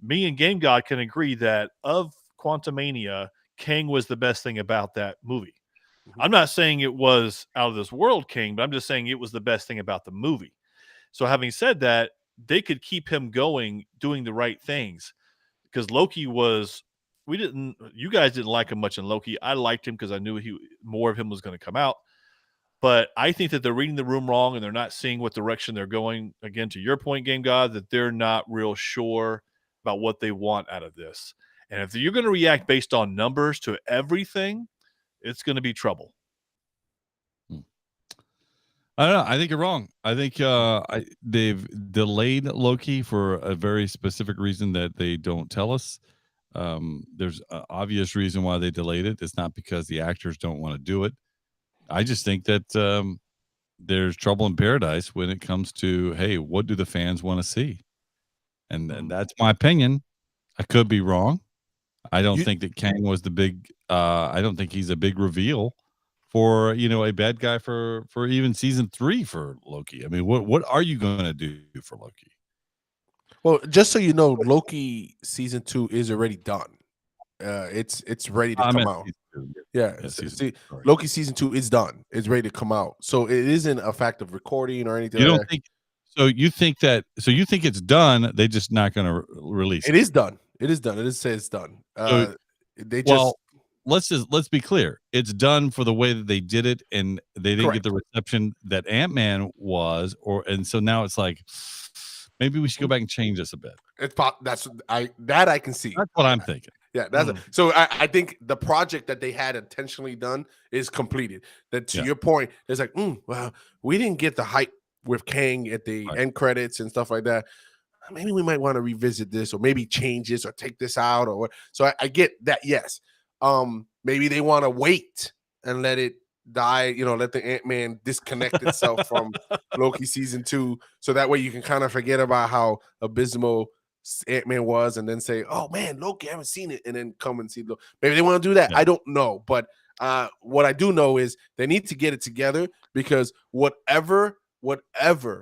Speaker 1: me and Game God can agree that of Quantumania, Kang was the best thing about that movie. I'm not saying it was out of this world Kang, but I'm just saying it was the best thing about the movie. So having said that, they could keep him going, doing the right things, because Loki was, you guys didn't like him much in Loki. I liked him because I knew more of him was going to come out. But I think that they're reading the room wrong, and they're not seeing what direction they're going. Again, to your point, Game God, that they're not real sure about what they want out of this. And if you're going to react based on numbers to everything, it's going to be trouble.
Speaker 2: I don't know. I think you're wrong. I think they've delayed Loki for a very specific reason that they don't tell us. There's an obvious reason why they delayed it. It's not because the actors don't want to do it. I just think that there's trouble in paradise when it comes to, hey, what do the fans want to see? And that's my opinion. I could be wrong. I don't think that Kang was the big. I don't think he's a big reveal for a bad guy for even season 3 for Loki. I mean, what are you going to do for Loki?
Speaker 3: Well, just so you know, Loki season 2 is already done. It's ready to come out. Yeah, Loki season 2 is done. It's ready to come out. So it isn't a fact of recording or anything.
Speaker 2: You don't think? So you think it's done? They're just not going to release it.
Speaker 3: It is done. It is done. It says it's done.
Speaker 2: Let's be clear. It's done for the way that they did it, and they didn't get the reception that Ant-Man was, and so now it's like maybe we should go back and change this a bit.
Speaker 3: I can see.
Speaker 2: That's what I'm thinking.
Speaker 3: Yeah, so I think the project that they had intentionally done is completed. That to your point, it's like, well, we didn't get the hype with Kang at the end credits and stuff like that. Maybe we might want to revisit this, or maybe change this, or take this out, or what. So I get that. Yes, maybe they want to wait and let it die. Let the Ant-Man disconnect itself from Loki season 2, so that way you can kind of forget about how abysmal Ant-Man was, and then say, "Oh man, Loki, I haven't seen it," and then come and see Loki. Maybe they want to do that. I don't know, but what I do know is they need to get it together, because whatever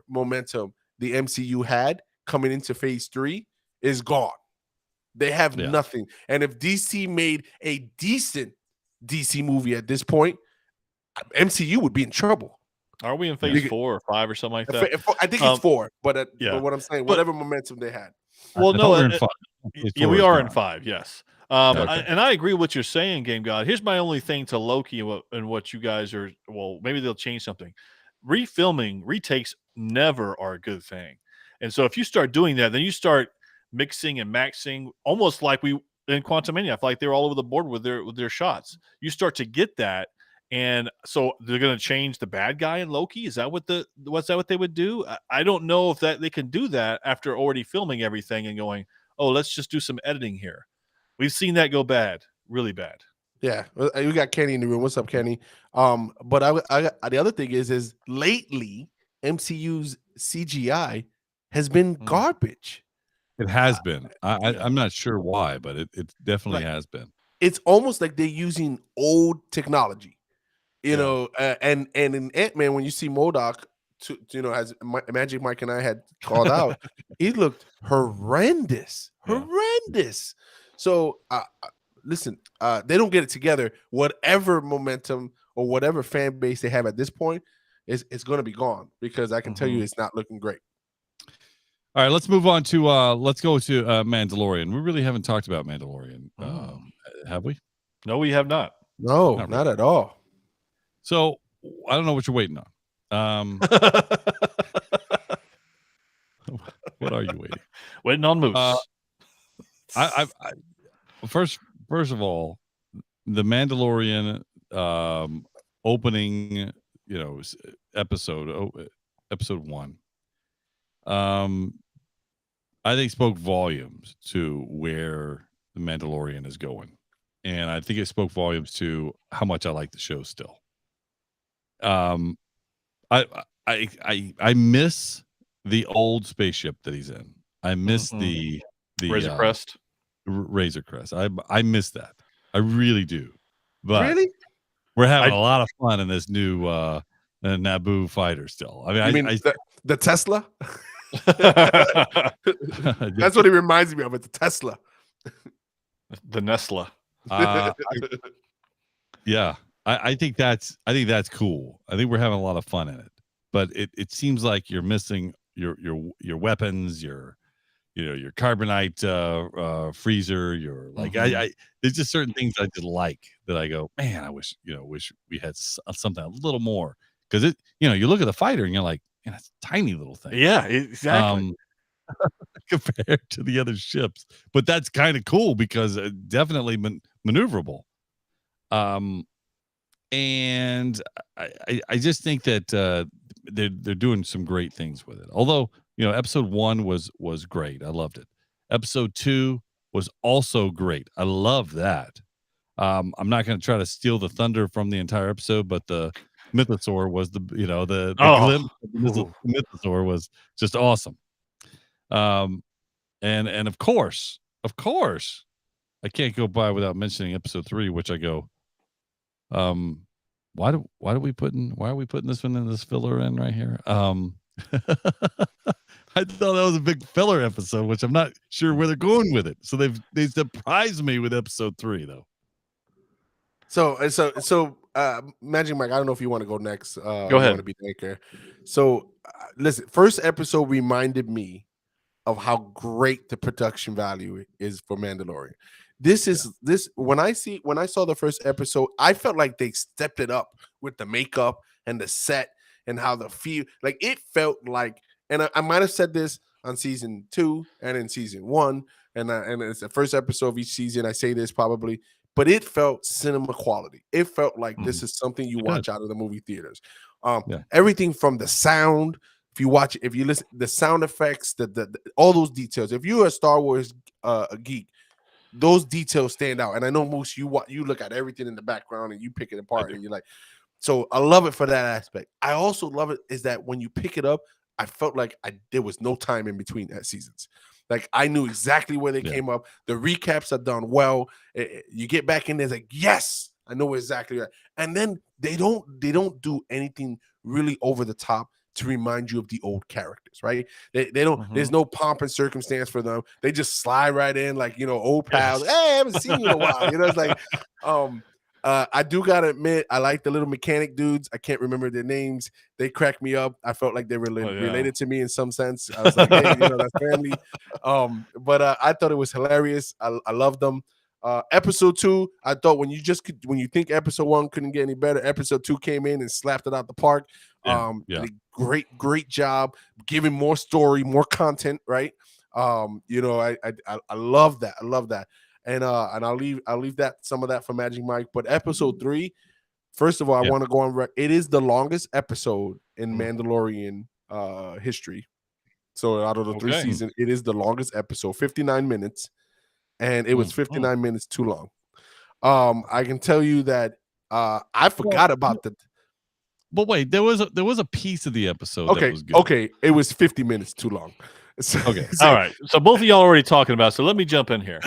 Speaker 3: momentum the MCU had coming into phase 3 is gone. They have nothing. And if DC made a decent DC movie at this point, MCU would be in trouble.
Speaker 1: Are we in phase 4 or 5 or something like that?
Speaker 3: I think it's 4, but what I'm saying, whatever momentum they had.
Speaker 1: Well, no,
Speaker 2: we're in 5.
Speaker 1: We are in 5. Yes. And I agree with what you're saying, Game God. Here's my only thing to Loki and what you guys are. Well, maybe they'll change something. Refilming, retakes never are a good thing. And so if you start doing that, then you start mixing and maxing, almost like we in Quantumania. I feel like they're all over the board with their shots. You start to get that, and so they're going to change the bad guy in Loki. Is that what what they would do? I don't know if they can do that after already filming everything and going, oh, let's just do some editing here. We've seen that go bad, really bad.
Speaker 3: Yeah, we got Kenny in the room. What's up, Kenny? But the other thing is lately MCU's CGI has been garbage.
Speaker 2: It has been. I'm not sure why, but it definitely has been.
Speaker 3: It's almost like they're using old technology, and in Ant-Man, when you see MODOK, as Magic Mike and I had called out, he looked horrendous. So listen, they don't get it together. Whatever momentum or whatever fan base they have at this point, it's going to be gone, because I can tell you it's not looking great.
Speaker 2: All right, let's move on to let's go to Mandalorian. We really haven't talked about Mandalorian, have we?
Speaker 1: No, we have not.
Speaker 3: No, not at all.
Speaker 2: So I don't know what you're waiting on. What are you waiting?
Speaker 1: Waiting on Moose.
Speaker 2: First of all, the Mandalorian opening, episode 1. I think spoke volumes to where the Mandalorian is going, and I think it spoke volumes to how much I like the show still. I miss the old spaceship that he's in. I miss the
Speaker 1: Razor Crest.
Speaker 2: Razor Crest. I miss that. I really do. But
Speaker 3: really,
Speaker 2: we're having a lot of fun in this new Naboo fighter still. I mean,
Speaker 3: the Tesla. That's what it reminds me of. It's a Tesla.
Speaker 1: The Nestle.
Speaker 2: Yeah, I think that's cool. I think we're having a lot of fun in it, but it seems like you're missing your weapons, your carbonite freezer. Your like there's just certain things I just like that I go, man, I wish we had something a little more, because you look at the fighter and you're like, man, it's a tiny little thing.
Speaker 1: Yeah, exactly.
Speaker 2: Compared to the other ships, but that's kind of cool because definitely maneuverable. And I just think that they're doing some great things with it. Although, episode 1 was great. I loved it. Episode 2 was also great. I love that. I'm not going to try to steal the thunder from the entire episode, but the mythosaur was the glimpse of the mythosaur was just awesome. And of course, I can't go by without mentioning episode 3, which I go, why are we putting this one in this filler in right here? I thought that was a big filler episode, which I'm not sure where they're going with it. So they surprised me with episode 3 though.
Speaker 3: So Magic Mike, I don't know if you want to go next.
Speaker 1: Go ahead.
Speaker 3: Want to be anchor. So listen, first episode reminded me of how great the production value is for Mandalorian. This when I saw the first episode, I felt like they stepped it up with the makeup and the set and how the feel. Like it felt like, and I might have said this on season 2 and in season 1, and it's the first episode of each season. I say this probably, but it felt cinema quality. It felt like this is something you watch out of the movie theaters. Everything from the sound. If you listen, the sound effects, the all those details. If you're a Star Wars geek, those details stand out. And I know Moose, you look at everything in the background and you pick it apart and you're like, so I love it for that aspect. I also love it is that when you pick it up, I felt like there was no time in between seasons. Like I knew exactly where they came up. The recaps are done well. You get back in there, it's like, yes, I know exactly right. And then they don't do anything really over the top to remind you of the old characters, right? They don't. There's no pomp and circumstance for them. They just slide right in, like old pals. Hey, I haven't seen you in a while. It's like, I do gotta admit, I like the little mechanic dudes. I can't remember their names. They crack me up. I felt like they were related to me in some sense. I was like, hey, that's family. But I thought it was hilarious. I loved them. Episode 2, I thought when you think episode 1 couldn't get any better, episode 2 came in and slapped it out the park. Great job giving more story, more content, right? I love that. I love that. And I'll leave that some of that for Magic Mike. But episode 3, first of all, I want to go on. It is the longest episode in Mandalorian history. So out of the 3 seasons, it is the longest episode, 59 minutes. And it was 59 minutes too long. I can tell you that I forgot about the.
Speaker 2: But wait, there was a piece of the episode that was good.
Speaker 3: Okay, it was 50 minutes too long.
Speaker 1: Okay, all right. So both of y'all are already talking about. So let me jump in here.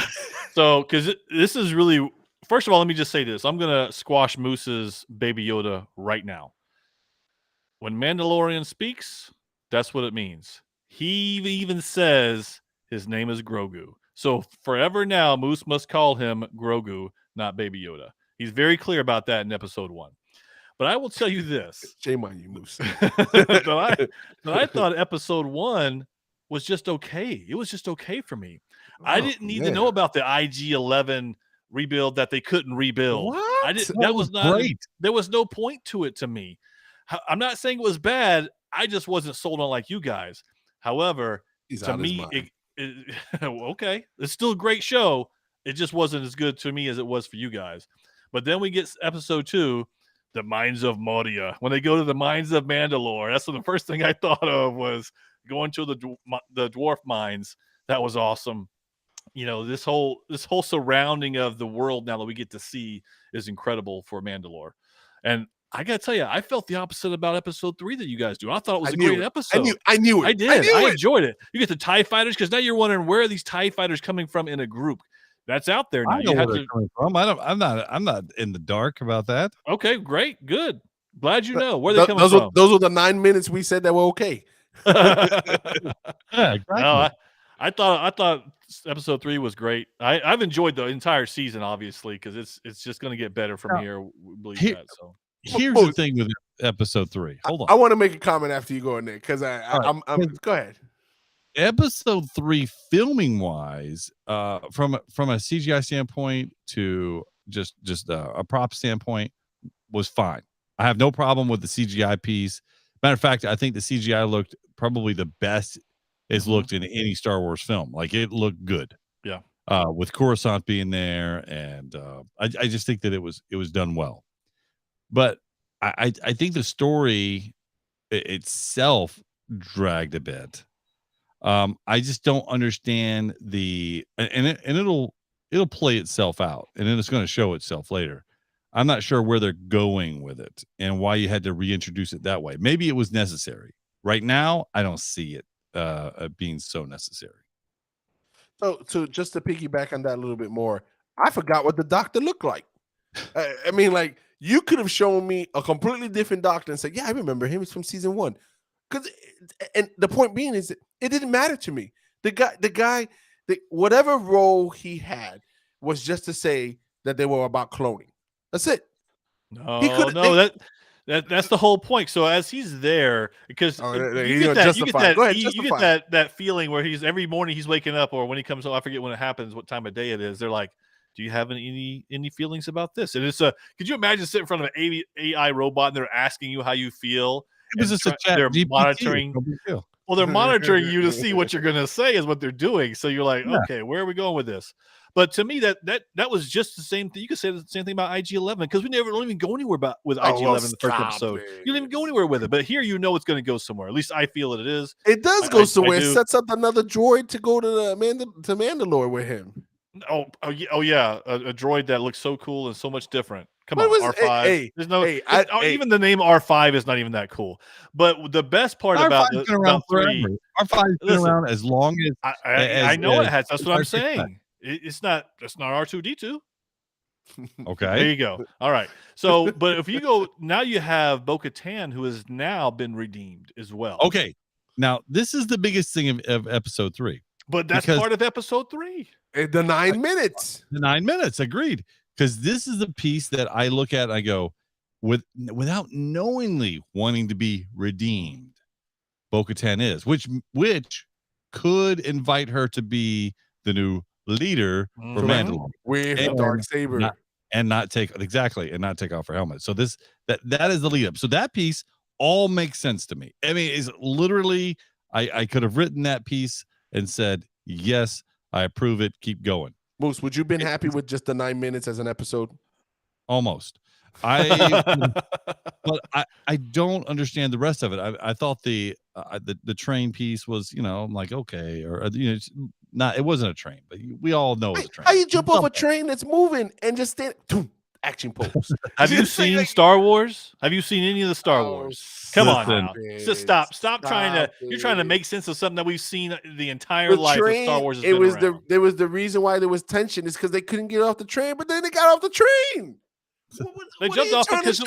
Speaker 1: So because this is really, first of all, let me just say this. I'm gonna squash Moose's Baby Yoda right now. When Mandalorian speaks, that's what it means. He even says his name is Grogu. So forever now, Moose must call him Grogu, not Baby Yoda. He's very clear about that in episode 1. But I will tell you this.
Speaker 3: Shame on you, Moose.
Speaker 1: I thought episode 1 was just okay. It was just okay for me. I didn't need to know about the IG-11 rebuild that they couldn't rebuild.
Speaker 3: What?
Speaker 1: I didn't. That was not
Speaker 2: great.
Speaker 1: There was no point to it to me. I'm not saying it was bad. I just wasn't sold on like you guys. However, to me, okay, it's still a great show. It just wasn't as good to me as it was for you guys. But then we get episode 2, the Mines of Moria. When they go to the Mines of Mandalore, that's the first thing I thought of was going to the dwarf mines. That was awesome. This whole surrounding of the world now that we get to see is incredible for Mandalore. And I gotta tell you, I felt the opposite about episode 3 that you guys do. I thought it was a great episode.
Speaker 3: I knew it.
Speaker 1: I did. I enjoyed it. You get the TIE fighters because now you're wondering where are these TIE fighters coming from in a group. That's out there now.
Speaker 2: I know where they're coming from. I'm not in the dark about that.
Speaker 1: Okay, great, good. Glad you know where they're coming from.
Speaker 3: Those were the 9 minutes we said that were okay.
Speaker 2: Yeah, exactly.
Speaker 1: No, I thought episode 3 was great. I've enjoyed the entire season, obviously, because it's just going to get better from here. We believe that. So
Speaker 2: here's the thing with episode 3. Hold on.
Speaker 3: I want to make a comment after you go in there because I'm go ahead.
Speaker 2: Episode 3 filming wise, from a CGI standpoint to just a prop standpoint, was fine. I have no problem with the CGI piece. Matter of fact, I think the CGI looked probably the best it's looked in any Star Wars film. Like it looked good.
Speaker 1: Yeah.
Speaker 2: With Coruscant being there, and I just think that it was done well. But I think the story itself dragged a bit. I just don't understand it'll play itself out, and then it's going to show itself later. I'm not sure where they're going with it and why you had to reintroduce it that way. Maybe it was necessary. Right now, I don't see it being so necessary.
Speaker 3: So just to piggyback on that a little bit more, I forgot what the doctor looked like. I mean, like, you could have shown me a completely different doctor and said, "Yeah, I remember him. He's from season 1." And the point being is that it didn't matter to me. The guy, whatever role he had was just to say that they were about cloning. That's it.
Speaker 1: That's the whole point. So as he's there, because you get that feeling where he's every morning he's waking up, or when he comes home, I forget when it happens, what time of day it is. They're like, "Do you have any feelings about this?" And it's could you imagine sitting in front of an AI robot and they're asking you how you feel?
Speaker 2: It was just a chat.
Speaker 1: They're
Speaker 2: GPT.
Speaker 1: monitoring. Well, they're monitoring you to see what you're going to say is what they're doing. So you're like, okay, where are we going with this? But to me, that was just the same thing. You could say the same thing about IG-11, because we don't even go anywhere with IG-11 in the first episode. You didn't even go anywhere with it. But here, it's going to go somewhere. At least I feel it is.
Speaker 3: It does go somewhere. It sets up another droid to go to Mandalore with him.
Speaker 1: Oh yeah, a droid that looks so cool and so much different. Come on, R5. Even the name R5 is not even that cool. But the best part about
Speaker 2: R5's been around as long as
Speaker 1: I know it has. That's what I'm saying. It's not R2D2.
Speaker 2: Okay.
Speaker 1: There you go. All right. So, but if you go now, you have Bo-Katan, who has now been redeemed as well.
Speaker 2: Okay. Now this is the biggest thing of episode 3.
Speaker 1: But that's part of episode 3.
Speaker 3: The 9 minutes.
Speaker 2: The 9 minutes. Agreed. Because this is the piece that I look at and I go, without knowingly wanting to be redeemed, Bo-Katan is, which could invite her to be the new leader for Mandalorian
Speaker 3: with a dark saber,
Speaker 2: and not take off her helmet. So that is the lead up. So that piece all makes sense to me. I mean, it's literally I could have written that piece and said, yes, I approve it. Keep going.
Speaker 3: Moose, would you have been happy with just the 9 minutes as an episode?
Speaker 2: Almost. But I don't understand the rest of it. I thought the train piece was, I'm like, okay, or it's not. It wasn't a train, but we all know it's a train.
Speaker 3: How you jump off a train that's moving and just stand? Action pose.
Speaker 1: Have you seen Star Wars? Have you seen any of the Star Wars? Come on now. Just stop trying to. You're trying to make sense of something that we've seen the entire life of Star Wars.
Speaker 3: There was the reason why there was tension is because they couldn't get off the train, but then they got off the train.
Speaker 1: They jumped off because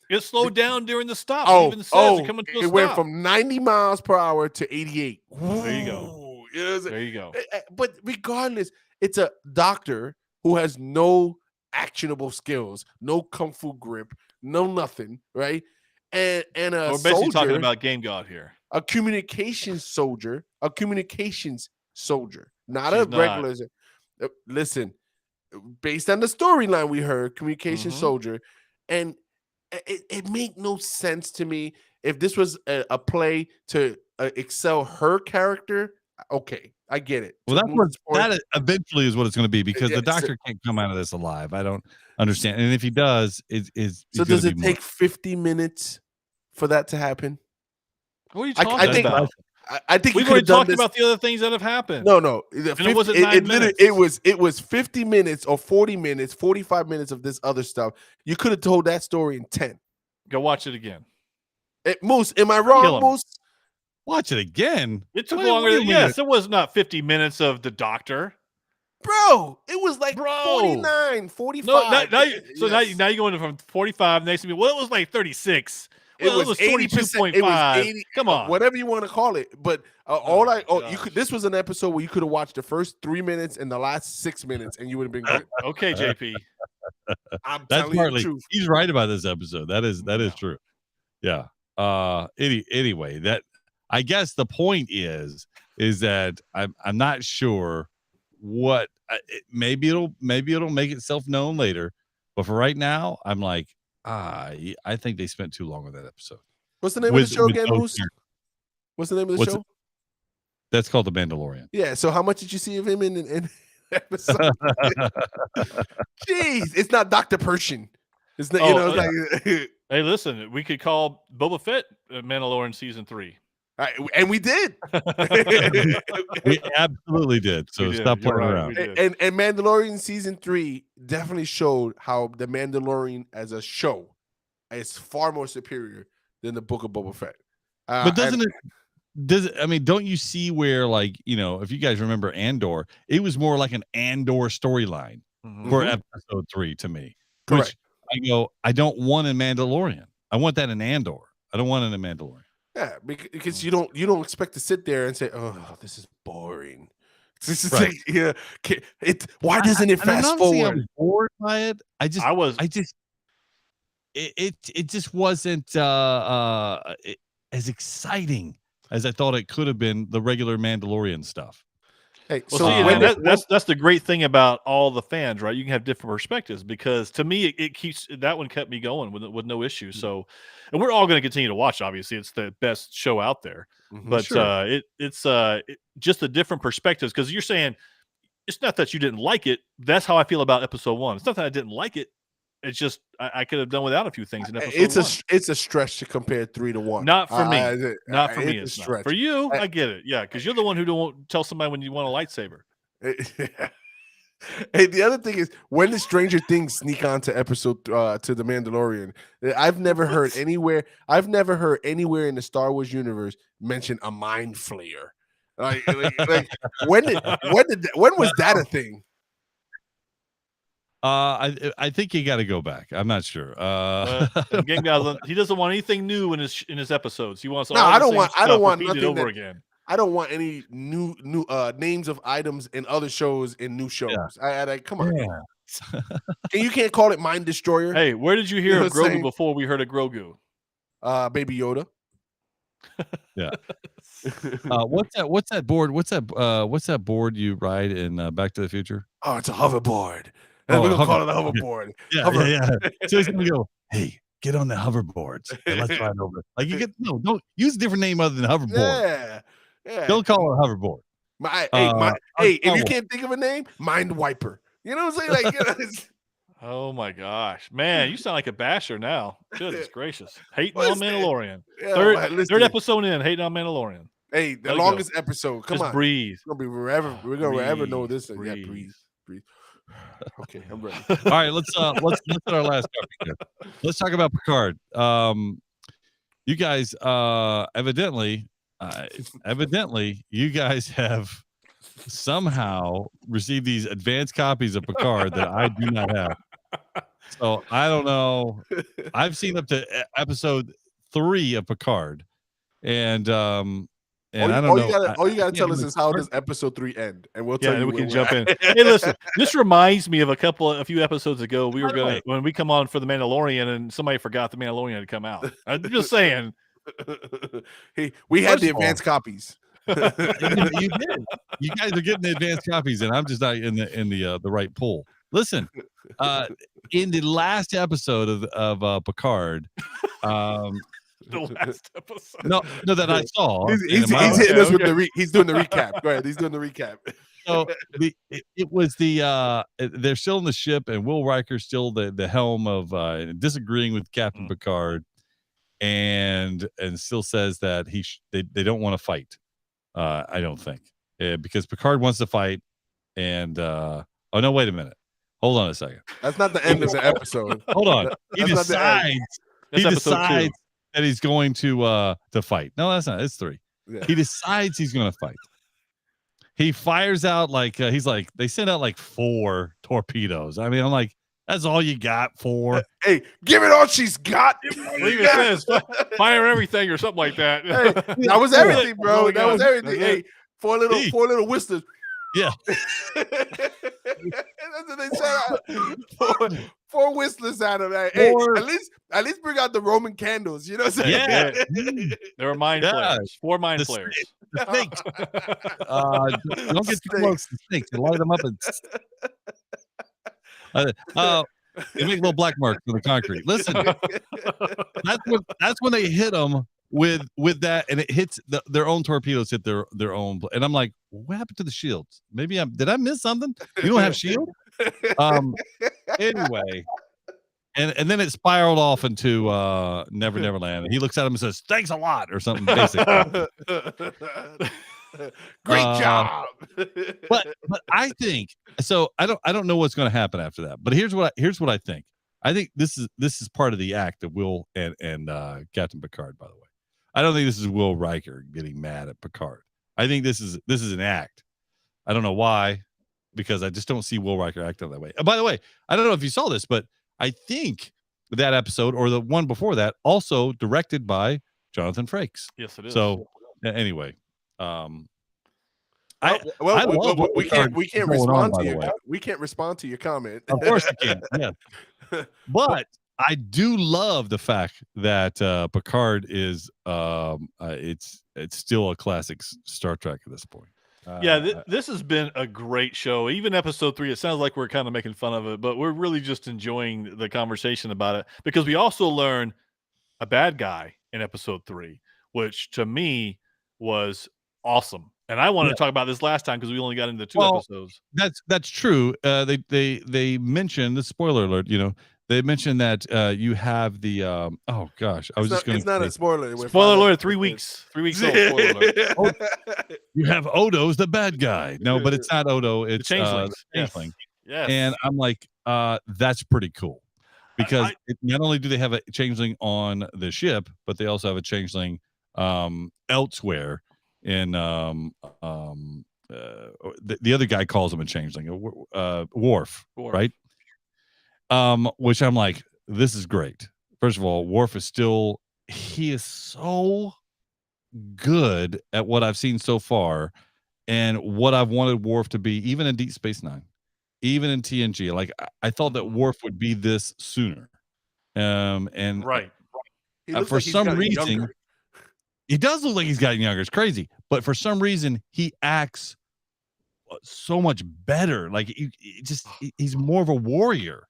Speaker 1: it slowed down during the stop.
Speaker 3: It went from 90 miles per hour to 88.
Speaker 1: There you go. There you go.
Speaker 3: But regardless, it's a doctor who has no actionable skills, no kung fu grip, no nothing, right? And a
Speaker 1: we're basically talking about Game God here.
Speaker 3: A communications soldier, not a regular. Listen, based on the storyline we heard, communications soldier, and it made no sense to me. If this was a play to excel her character, okay, I get it.
Speaker 2: Well, that eventually is what it's going to be, because the doctor can't come out of this alive. I don't understand. And if he does,
Speaker 3: so does it take 50 minutes for that to happen?
Speaker 1: What are you talking about?
Speaker 3: I think
Speaker 1: we've already talked about the other things that have happened.
Speaker 3: No.
Speaker 1: It wasn't 9 minutes.
Speaker 3: It was 50 minutes or 40 minutes, 45 minutes of this other stuff. You could have told that story in 10.
Speaker 1: Go watch it again.
Speaker 3: Moose, am I wrong, Moose?
Speaker 2: Watch it again.
Speaker 1: It took longer. Yes, it was not 50 minutes of the doctor.
Speaker 3: Bro, it was like 49, 45.
Speaker 1: No, now you're going from 45 next to me. Well, it was like 36. Well, it was 22.5. Come on,
Speaker 3: whatever you want to call it. But this was an episode where you could have watched the first 3 minutes and the last 6 minutes, and you would have been good.
Speaker 1: Okay, JP.
Speaker 2: That's partly. He's right about this episode. That is true. Yeah. Anyway, that I guess the point is that I'm not sure what. Maybe it'll make itself known later, but for right now, I'm like. I think they spent too long on that episode.
Speaker 3: What's the name of the show again, Moose? What's the name of the show?
Speaker 2: That's called The Mandalorian.
Speaker 3: Yeah. So how much did you see of him in episode? Jeez, it's not Dr. Pershing. It's not,
Speaker 1: Hey, listen, we could call Boba Fett Mandalorian season 3.
Speaker 3: And we did.
Speaker 2: We absolutely did. So stop
Speaker 1: You're
Speaker 2: playing
Speaker 1: right,
Speaker 2: around.
Speaker 1: we did.
Speaker 3: And Mandalorian season 3 definitely showed how the Mandalorian as a show is far more superior than the Book of Boba Fett.
Speaker 2: But don't you see where, like, if you guys remember Andor, it was more like an Andor storyline for episode 3 to me.
Speaker 3: Correct.
Speaker 2: Which I don't want in Mandalorian. I want that in Andor. I don't want it in Mandalorian.
Speaker 3: Yeah, because you don't expect to sit there and say, "Oh, this is boring." This is
Speaker 2: Right.
Speaker 3: why doesn't it fast forward?
Speaker 2: I'm bored by it. It just wasn't as exciting as I thought it could have been, the regular Mandalorian stuff.
Speaker 3: Hey,
Speaker 1: Well,
Speaker 3: so
Speaker 1: that's the great thing about all the fans, right? You can have different perspectives, because to me, it keeps that one kept me going with no issue. So, and we're all going to continue to watch. Obviously, it's the best show out there. But
Speaker 3: sure.
Speaker 1: it's just a different perspectives, because you're saying it's not that you didn't like it. That's how I feel about episode 1. It's not that I didn't like it. It's just I could have done without a few things in episode 1.
Speaker 3: It's a stretch to compare 3 to 1.
Speaker 1: Not for me. Not for me.
Speaker 3: It's
Speaker 1: It's
Speaker 3: a
Speaker 1: not.
Speaker 3: stretch.
Speaker 1: For you, I get it. Yeah, because you're the one who don't tell somebody when you want a lightsaber.
Speaker 3: Hey, the other thing is, when did Stranger Things sneak onto episode to the Mandalorian? I've never heard anywhere in the Star Wars universe mention a mind flayer. Like when was that a thing?
Speaker 2: I think you got to go back. I'm not sure.
Speaker 1: Game Guy, he doesn't want anything new in his episodes. He wants
Speaker 3: I don't want
Speaker 1: repeated
Speaker 3: nothing
Speaker 1: over again.
Speaker 3: I don't want any new names of items in other shows in new shows. I come on.
Speaker 2: Yeah.
Speaker 3: And you can't call it Mind Destroyer.
Speaker 1: Hey, where did you hear
Speaker 3: know
Speaker 1: of
Speaker 3: what I'm
Speaker 1: Grogu
Speaker 3: saying?
Speaker 1: before we heard of Grogu?
Speaker 3: Baby Yoda.
Speaker 2: Yeah. What's that board? What's that board you ride in Back to the Future?
Speaker 3: Oh, it's a hoverboard. And we're gonna call it a hoverboard.
Speaker 2: Yeah. So he's gonna go, hey, get on the hoverboards and let's ride over. Like, don't use a different name other than hoverboard.
Speaker 3: Yeah.
Speaker 2: Don't call it a hoverboard.
Speaker 3: If you can't think of a name, Mind Wiper. You know what I'm saying? Like,
Speaker 1: Oh my gosh, man, you sound like a basher now. Goodness gracious, hating
Speaker 3: What
Speaker 1: on
Speaker 3: is that?
Speaker 1: Mandalorian.
Speaker 3: Yeah,
Speaker 1: Third episode in, hating on Mandalorian.
Speaker 3: Hey, the
Speaker 1: Let it
Speaker 3: longest episode. Come
Speaker 1: Just
Speaker 3: on.
Speaker 1: breathe.
Speaker 3: We're gonna be forever. We're gonna forever know this. Yeah,
Speaker 1: Breathe.
Speaker 3: breathe. Okay, I'm ready.
Speaker 2: All right, let's hit our last topic here. Let's talk about Picard. You guys evidently you guys have somehow received these advanced copies of Picard that I do not have. So I don't know. I've seen up to episode 3 of Picard, and I don't know.
Speaker 3: All you gotta tell us is, how does episode 3 end, and we'll tell you.
Speaker 1: We
Speaker 3: where
Speaker 1: can
Speaker 3: we're
Speaker 1: jump
Speaker 3: at.
Speaker 1: in. Hey, listen, this reminds me of a few episodes ago. We were gonna when we come on for the Mandalorian, and somebody forgot the Mandalorian had come out. I'm just saying.
Speaker 3: Hey, we had
Speaker 2: First
Speaker 3: the
Speaker 2: of all,
Speaker 3: advanced copies.
Speaker 2: you did. You guys are getting the advanced copies, and I'm just not in the right pool. Listen, in the last episode of Picard,
Speaker 1: The last episode.
Speaker 2: no, that I saw.
Speaker 3: He's hitting us with he's doing the recap. Go ahead. He's doing the recap.
Speaker 2: So it was they're still in the ship, and Will Riker's still the helm of disagreeing with Captain Picard, and still says that they don't want to fight. I don't think because Picard wants to fight, and oh no, wait a minute, hold on a second.
Speaker 3: That's not the end of the episode.
Speaker 2: Hold on, he
Speaker 3: That's not the end.
Speaker 2: decides that he's going to fight. No, that's not. It's 3.
Speaker 3: Yeah.
Speaker 2: He decides he's going to fight. He fires out they send out like 4 torpedoes. I mean, I'm like, that's all you got, 4?
Speaker 3: Hey, give it all she's got.
Speaker 1: What even says fire everything or something like that.
Speaker 3: Hey, that was everything, bro. That was everything.
Speaker 1: That's
Speaker 3: Hey, four little whistles.
Speaker 2: Yeah.
Speaker 3: That's what they said. 4 whistlers out of that. Hey, at least bring out the Roman candles. You know what I'm saying?
Speaker 2: Yeah.
Speaker 1: There were mind flares. 4 mind flares.
Speaker 2: Snakes. Don't get too close to snakes. You light them up and they make little black marks in the concrete. Listen, that's when they hit them with that, and it hits their own torpedoes hit their own. And I'm like, what happened to the shields? Maybe did I miss something? You don't have shield? Anyway, And then it spiraled off into Never Neverland. And he looks at him and says, "Thanks a lot," or something basic.
Speaker 3: Great job.
Speaker 2: but I think so. I don't know what's going to happen after that. But here's what I think. I think this is part of the act of Will and Captain Picard. By the way, I don't think this is Will Riker getting mad at Picard. I think this is an act. I don't know why, because I just don't see Will Riker acting that way. By the way, I don't know if you saw this, but I think that episode or the one before that also directed by Jonathan Frakes.
Speaker 1: Yes, it is.
Speaker 2: So anyway,
Speaker 3: we can't respond to your comment.
Speaker 2: Of course we can. Yeah. But I do love the fact that Picard is it's still a classic Star Trek at this point.
Speaker 1: This has been a great show. Even episode 3, it sounds like we're kind of making fun of it, but we're really just enjoying the conversation about it, because we also learn a bad guy in episode 3, which to me was awesome. And I wanted to talk about this last time because we only got into 2 episodes.
Speaker 2: That's true. They mentioned, the spoiler alert, they mentioned that you have the oh gosh,
Speaker 3: it's not a spoiler.
Speaker 1: Spoiler alert, 3 weeks. 3 weeks old, spoiler alert.
Speaker 2: You have Odo's the bad guy. No, but it's not Odo, it's
Speaker 1: Changeling.
Speaker 2: Yes. And I'm like, that's pretty cool. Because not only do they have a changeling on the ship, but they also have a changeling elsewhere. In the other guy calls him a changeling, Worf, right? Which I'm like, this is great. First of all, Worf is he is so good at what I've seen so far, and what I've wanted Worf to be, even in Deep Space Nine, even in TNG. Like I thought that Worf would be this sooner, and
Speaker 1: right.
Speaker 2: For some reason. He does look like he's gotten younger. It's crazy. But for some reason, he acts so much better. Like he's more of a warrior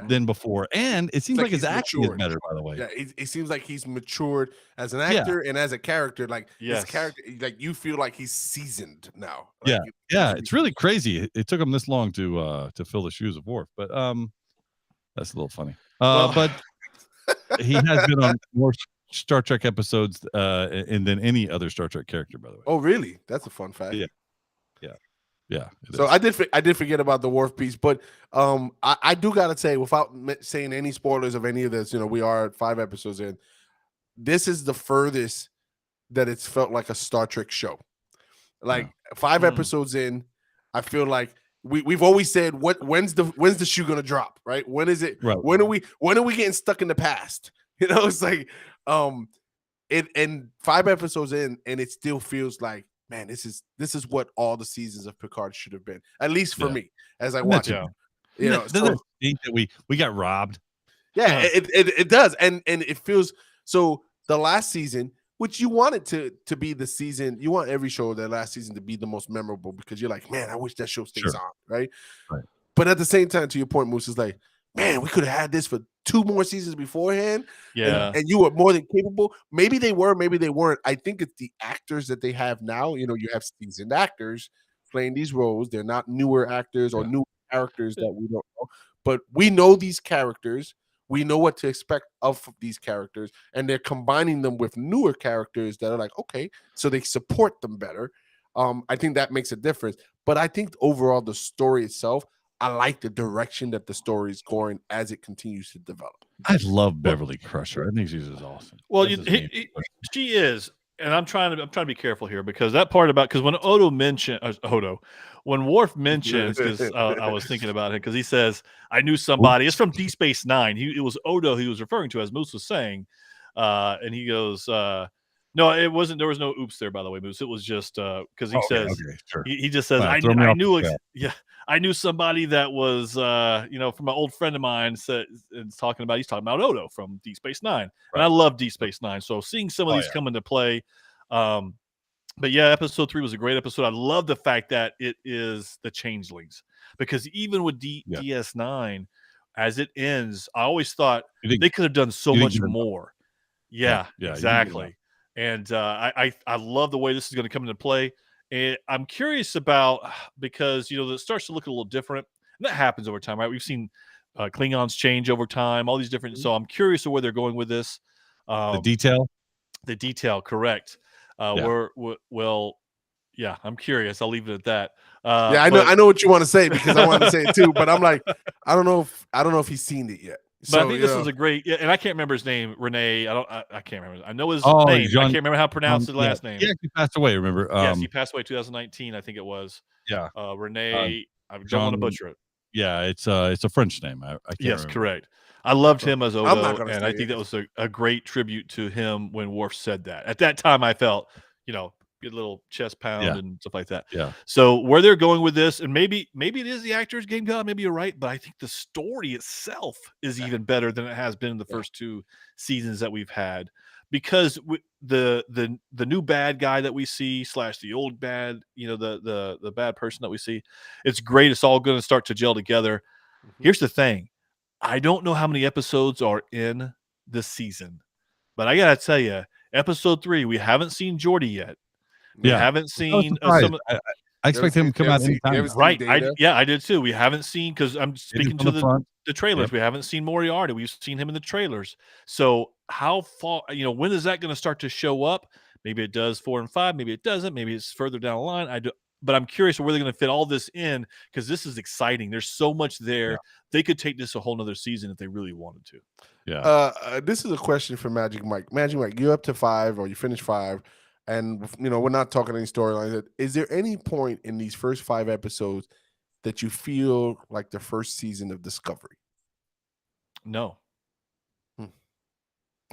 Speaker 2: than before. And it seems like his acting is better, by the way.
Speaker 3: Yeah, it seems like he's matured as an actor and as a character. Like his character, like you feel like he's seasoned now. Like,
Speaker 2: it's really crazy. It took him this long to fill the shoes of Worf. But that's a little funny. But he has been on more Star Trek episodes and than any other Star Trek character, by the way.
Speaker 3: Oh, really? That's a fun fact.
Speaker 2: Yeah.
Speaker 3: So I did forget about the Worf piece, but I do gotta say, without saying any spoilers of any of this, we are 5 episodes in. This is the furthest that it's felt like a Star Trek show. Like 5 episodes in, I feel like we've always said, when's the shoe gonna drop? Right? When is it?
Speaker 2: Right.
Speaker 3: When are we getting stuck in the past? It's like and 5 episodes in, and it still feels like, man, this is what all the seasons of Picard should have been, at least for me as I watch it.
Speaker 2: Doesn't it think that we got robbed?
Speaker 3: Yeah, it does, and it feels so. The last season, which you want it to be the season, you want every show that last season to be the most memorable, because you're like, man, I wish that show stays on, right? But at the same time, to your point, Moose, is like, man, we could have had this for 2 more seasons beforehand.
Speaker 1: Yeah.
Speaker 3: And you were more than capable. Maybe they were, maybe they weren't. I think it's the actors that they have now. You have seasoned actors playing these roles. They're not newer actors or new characters that we don't know. But we know these characters. We know what to expect of these characters. And they're combining them with newer characters that are like, okay, so they support them better. I think that makes a difference. But I think overall, the story itself, I like the direction that the story is going as it continues to develop.
Speaker 2: I love Beverly Crusher. I think she's awesome.
Speaker 1: Well, she is, and I'm trying to be careful here, because that part about, because when when Worf mentions, because I was thinking about it, because he says, I knew somebody. It's from Deep Space Nine. It was Odo he was referring to, as Moose was saying, and he goes, no, it wasn't. There was no oops there, by the way, Moose. It was just because he says, he just says, I knew I knew somebody that was, from an old friend of mine. He's talking about Odo from Deep Space Nine, and I love Deep Space Nine. So seeing some of these come into play, but yeah, episode 3 was a great episode. I love the fact that it is the changelings, because even with DS9, as it ends, I always thought they could have done so much more. Yeah, exactly. And I love the way this is going to come into play. And I'm curious about, because it starts to look a little different. And that happens over time, right? We've seen Klingons change over time, all these different. So I'm curious of where they're going with this.
Speaker 2: The detail.
Speaker 1: The detail, correct.
Speaker 2: Yeah.
Speaker 1: Yeah, I'm curious. I'll leave it at that.
Speaker 3: Yeah, I know what you want to say because I wanted to say it too, but I'm like, I don't know if he's seen it yet.
Speaker 1: But I think this is a great, and I can't remember his name, Renee. I can't remember. I know his name. I can't remember how to pronounce his last name.
Speaker 2: Yeah, he passed away. Remember?
Speaker 1: Yes, he passed away 2019. I think it was.
Speaker 2: Yeah.
Speaker 1: Renee. I don't want to butcher it.
Speaker 2: Yeah, it's a French name. I can't.
Speaker 1: Yes,
Speaker 2: remember.
Speaker 1: correct. I loved him as Odo, and I think
Speaker 3: it.
Speaker 1: that was a great tribute to him when Worf said that. At that time, I felt, get a little chest pound and stuff like that.
Speaker 2: Yeah.
Speaker 1: So where they're going with this, and maybe it is the actors, Game God, maybe you're right, but I think the story itself is even better than it has been in the first 2 seasons that we've had, because the new bad guy that we see / the old bad, the bad person that we see, it's great. It's all going to start to gel together. Here's the thing. I don't know how many episodes are in this season, but I gotta tell you, episode 3, we haven't seen Geordi yet. We haven't seen
Speaker 2: I expect him to come out anytime.
Speaker 1: Right. I did too. We haven't seen, because I'm speaking to the trailers. Yep. We haven't seen Moriarty. We've seen him in the trailers. So how far, when is that going to start to show up? Maybe it does 4 and 5. Maybe it doesn't. Maybe it's further down the line. But I'm curious where they're going to fit all this in, because this is exciting. There's so much there. Yeah. They could take this a whole nother season if they really wanted to.
Speaker 2: Yeah.
Speaker 3: This is a question for Magic Mike. Magic Mike, you're up to 5 or you finished 5, and we're not talking any storylines. Is there any point in these first 5 episodes that you feel like the first season of Discovery?
Speaker 1: No.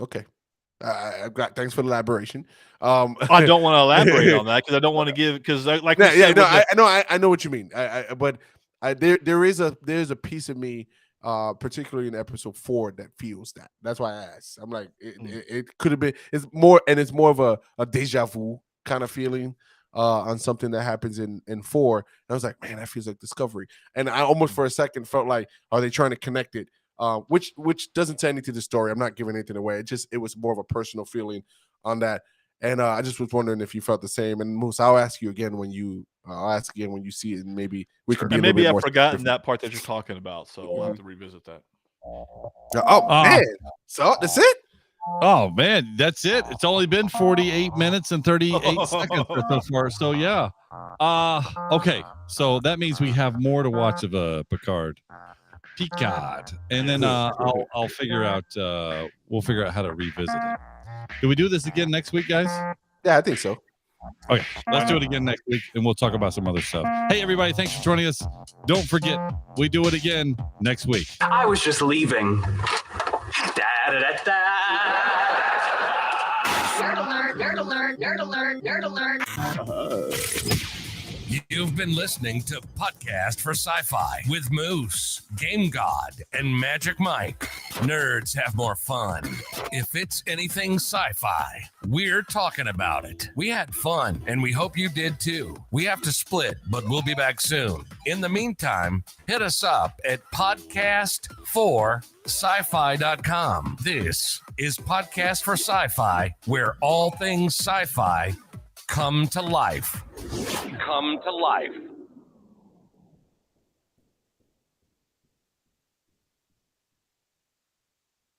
Speaker 3: Okay. I've got. Thanks for the elaboration.
Speaker 1: I don't want to elaborate on that because I don't want to give, because I
Speaker 3: know what you mean. But there is a piece of me, particularly in episode 4, that feels that. That's why I asked. I'm like, it could have been. It's more of a deja vu kind of feeling on something that happens in 4. And I was like, man, that feels like Discovery. And I almost for a second felt like, are they trying to connect it? Which doesn't say anything to the story. I'm not giving anything away. It was more of a personal feeling on that. And I just was wondering if you felt the same. And Moose, I'll ask again when you see it, and maybe we could be.
Speaker 1: Maybe I've forgotten that part that you're talking about, so we'll have to revisit that.
Speaker 3: Man, so that's it.
Speaker 2: Oh man, that's it. It's only been 48 minutes and 38 seconds so far. So yeah. Okay. So that means we have more to watch of Picard, and then I'll figure out. We'll figure out how to revisit it. Do we do this again next week, guys?
Speaker 3: Yeah, I think so.
Speaker 2: Okay, let's do it again next week, and we'll talk about some other stuff. Hey, everybody, thanks for joining us. Don't forget, we do it again next week.
Speaker 6: I was just leaving.
Speaker 7: Nerd alert, nerd alert, nerd alert, nerd alert.
Speaker 5: You've been listening to Podcast for Sci-Fi with Moose, Game God, and Magic Mike. Nerds have more fun. If it's anything sci-fi, we're talking about it. We had fun, and we hope you did too. We have to split, but we'll be back soon. In the meantime, hit us up at podcast4sci-fi.com. This is Podcast for Sci-Fi, where all things sci-fi come to life. Come to life.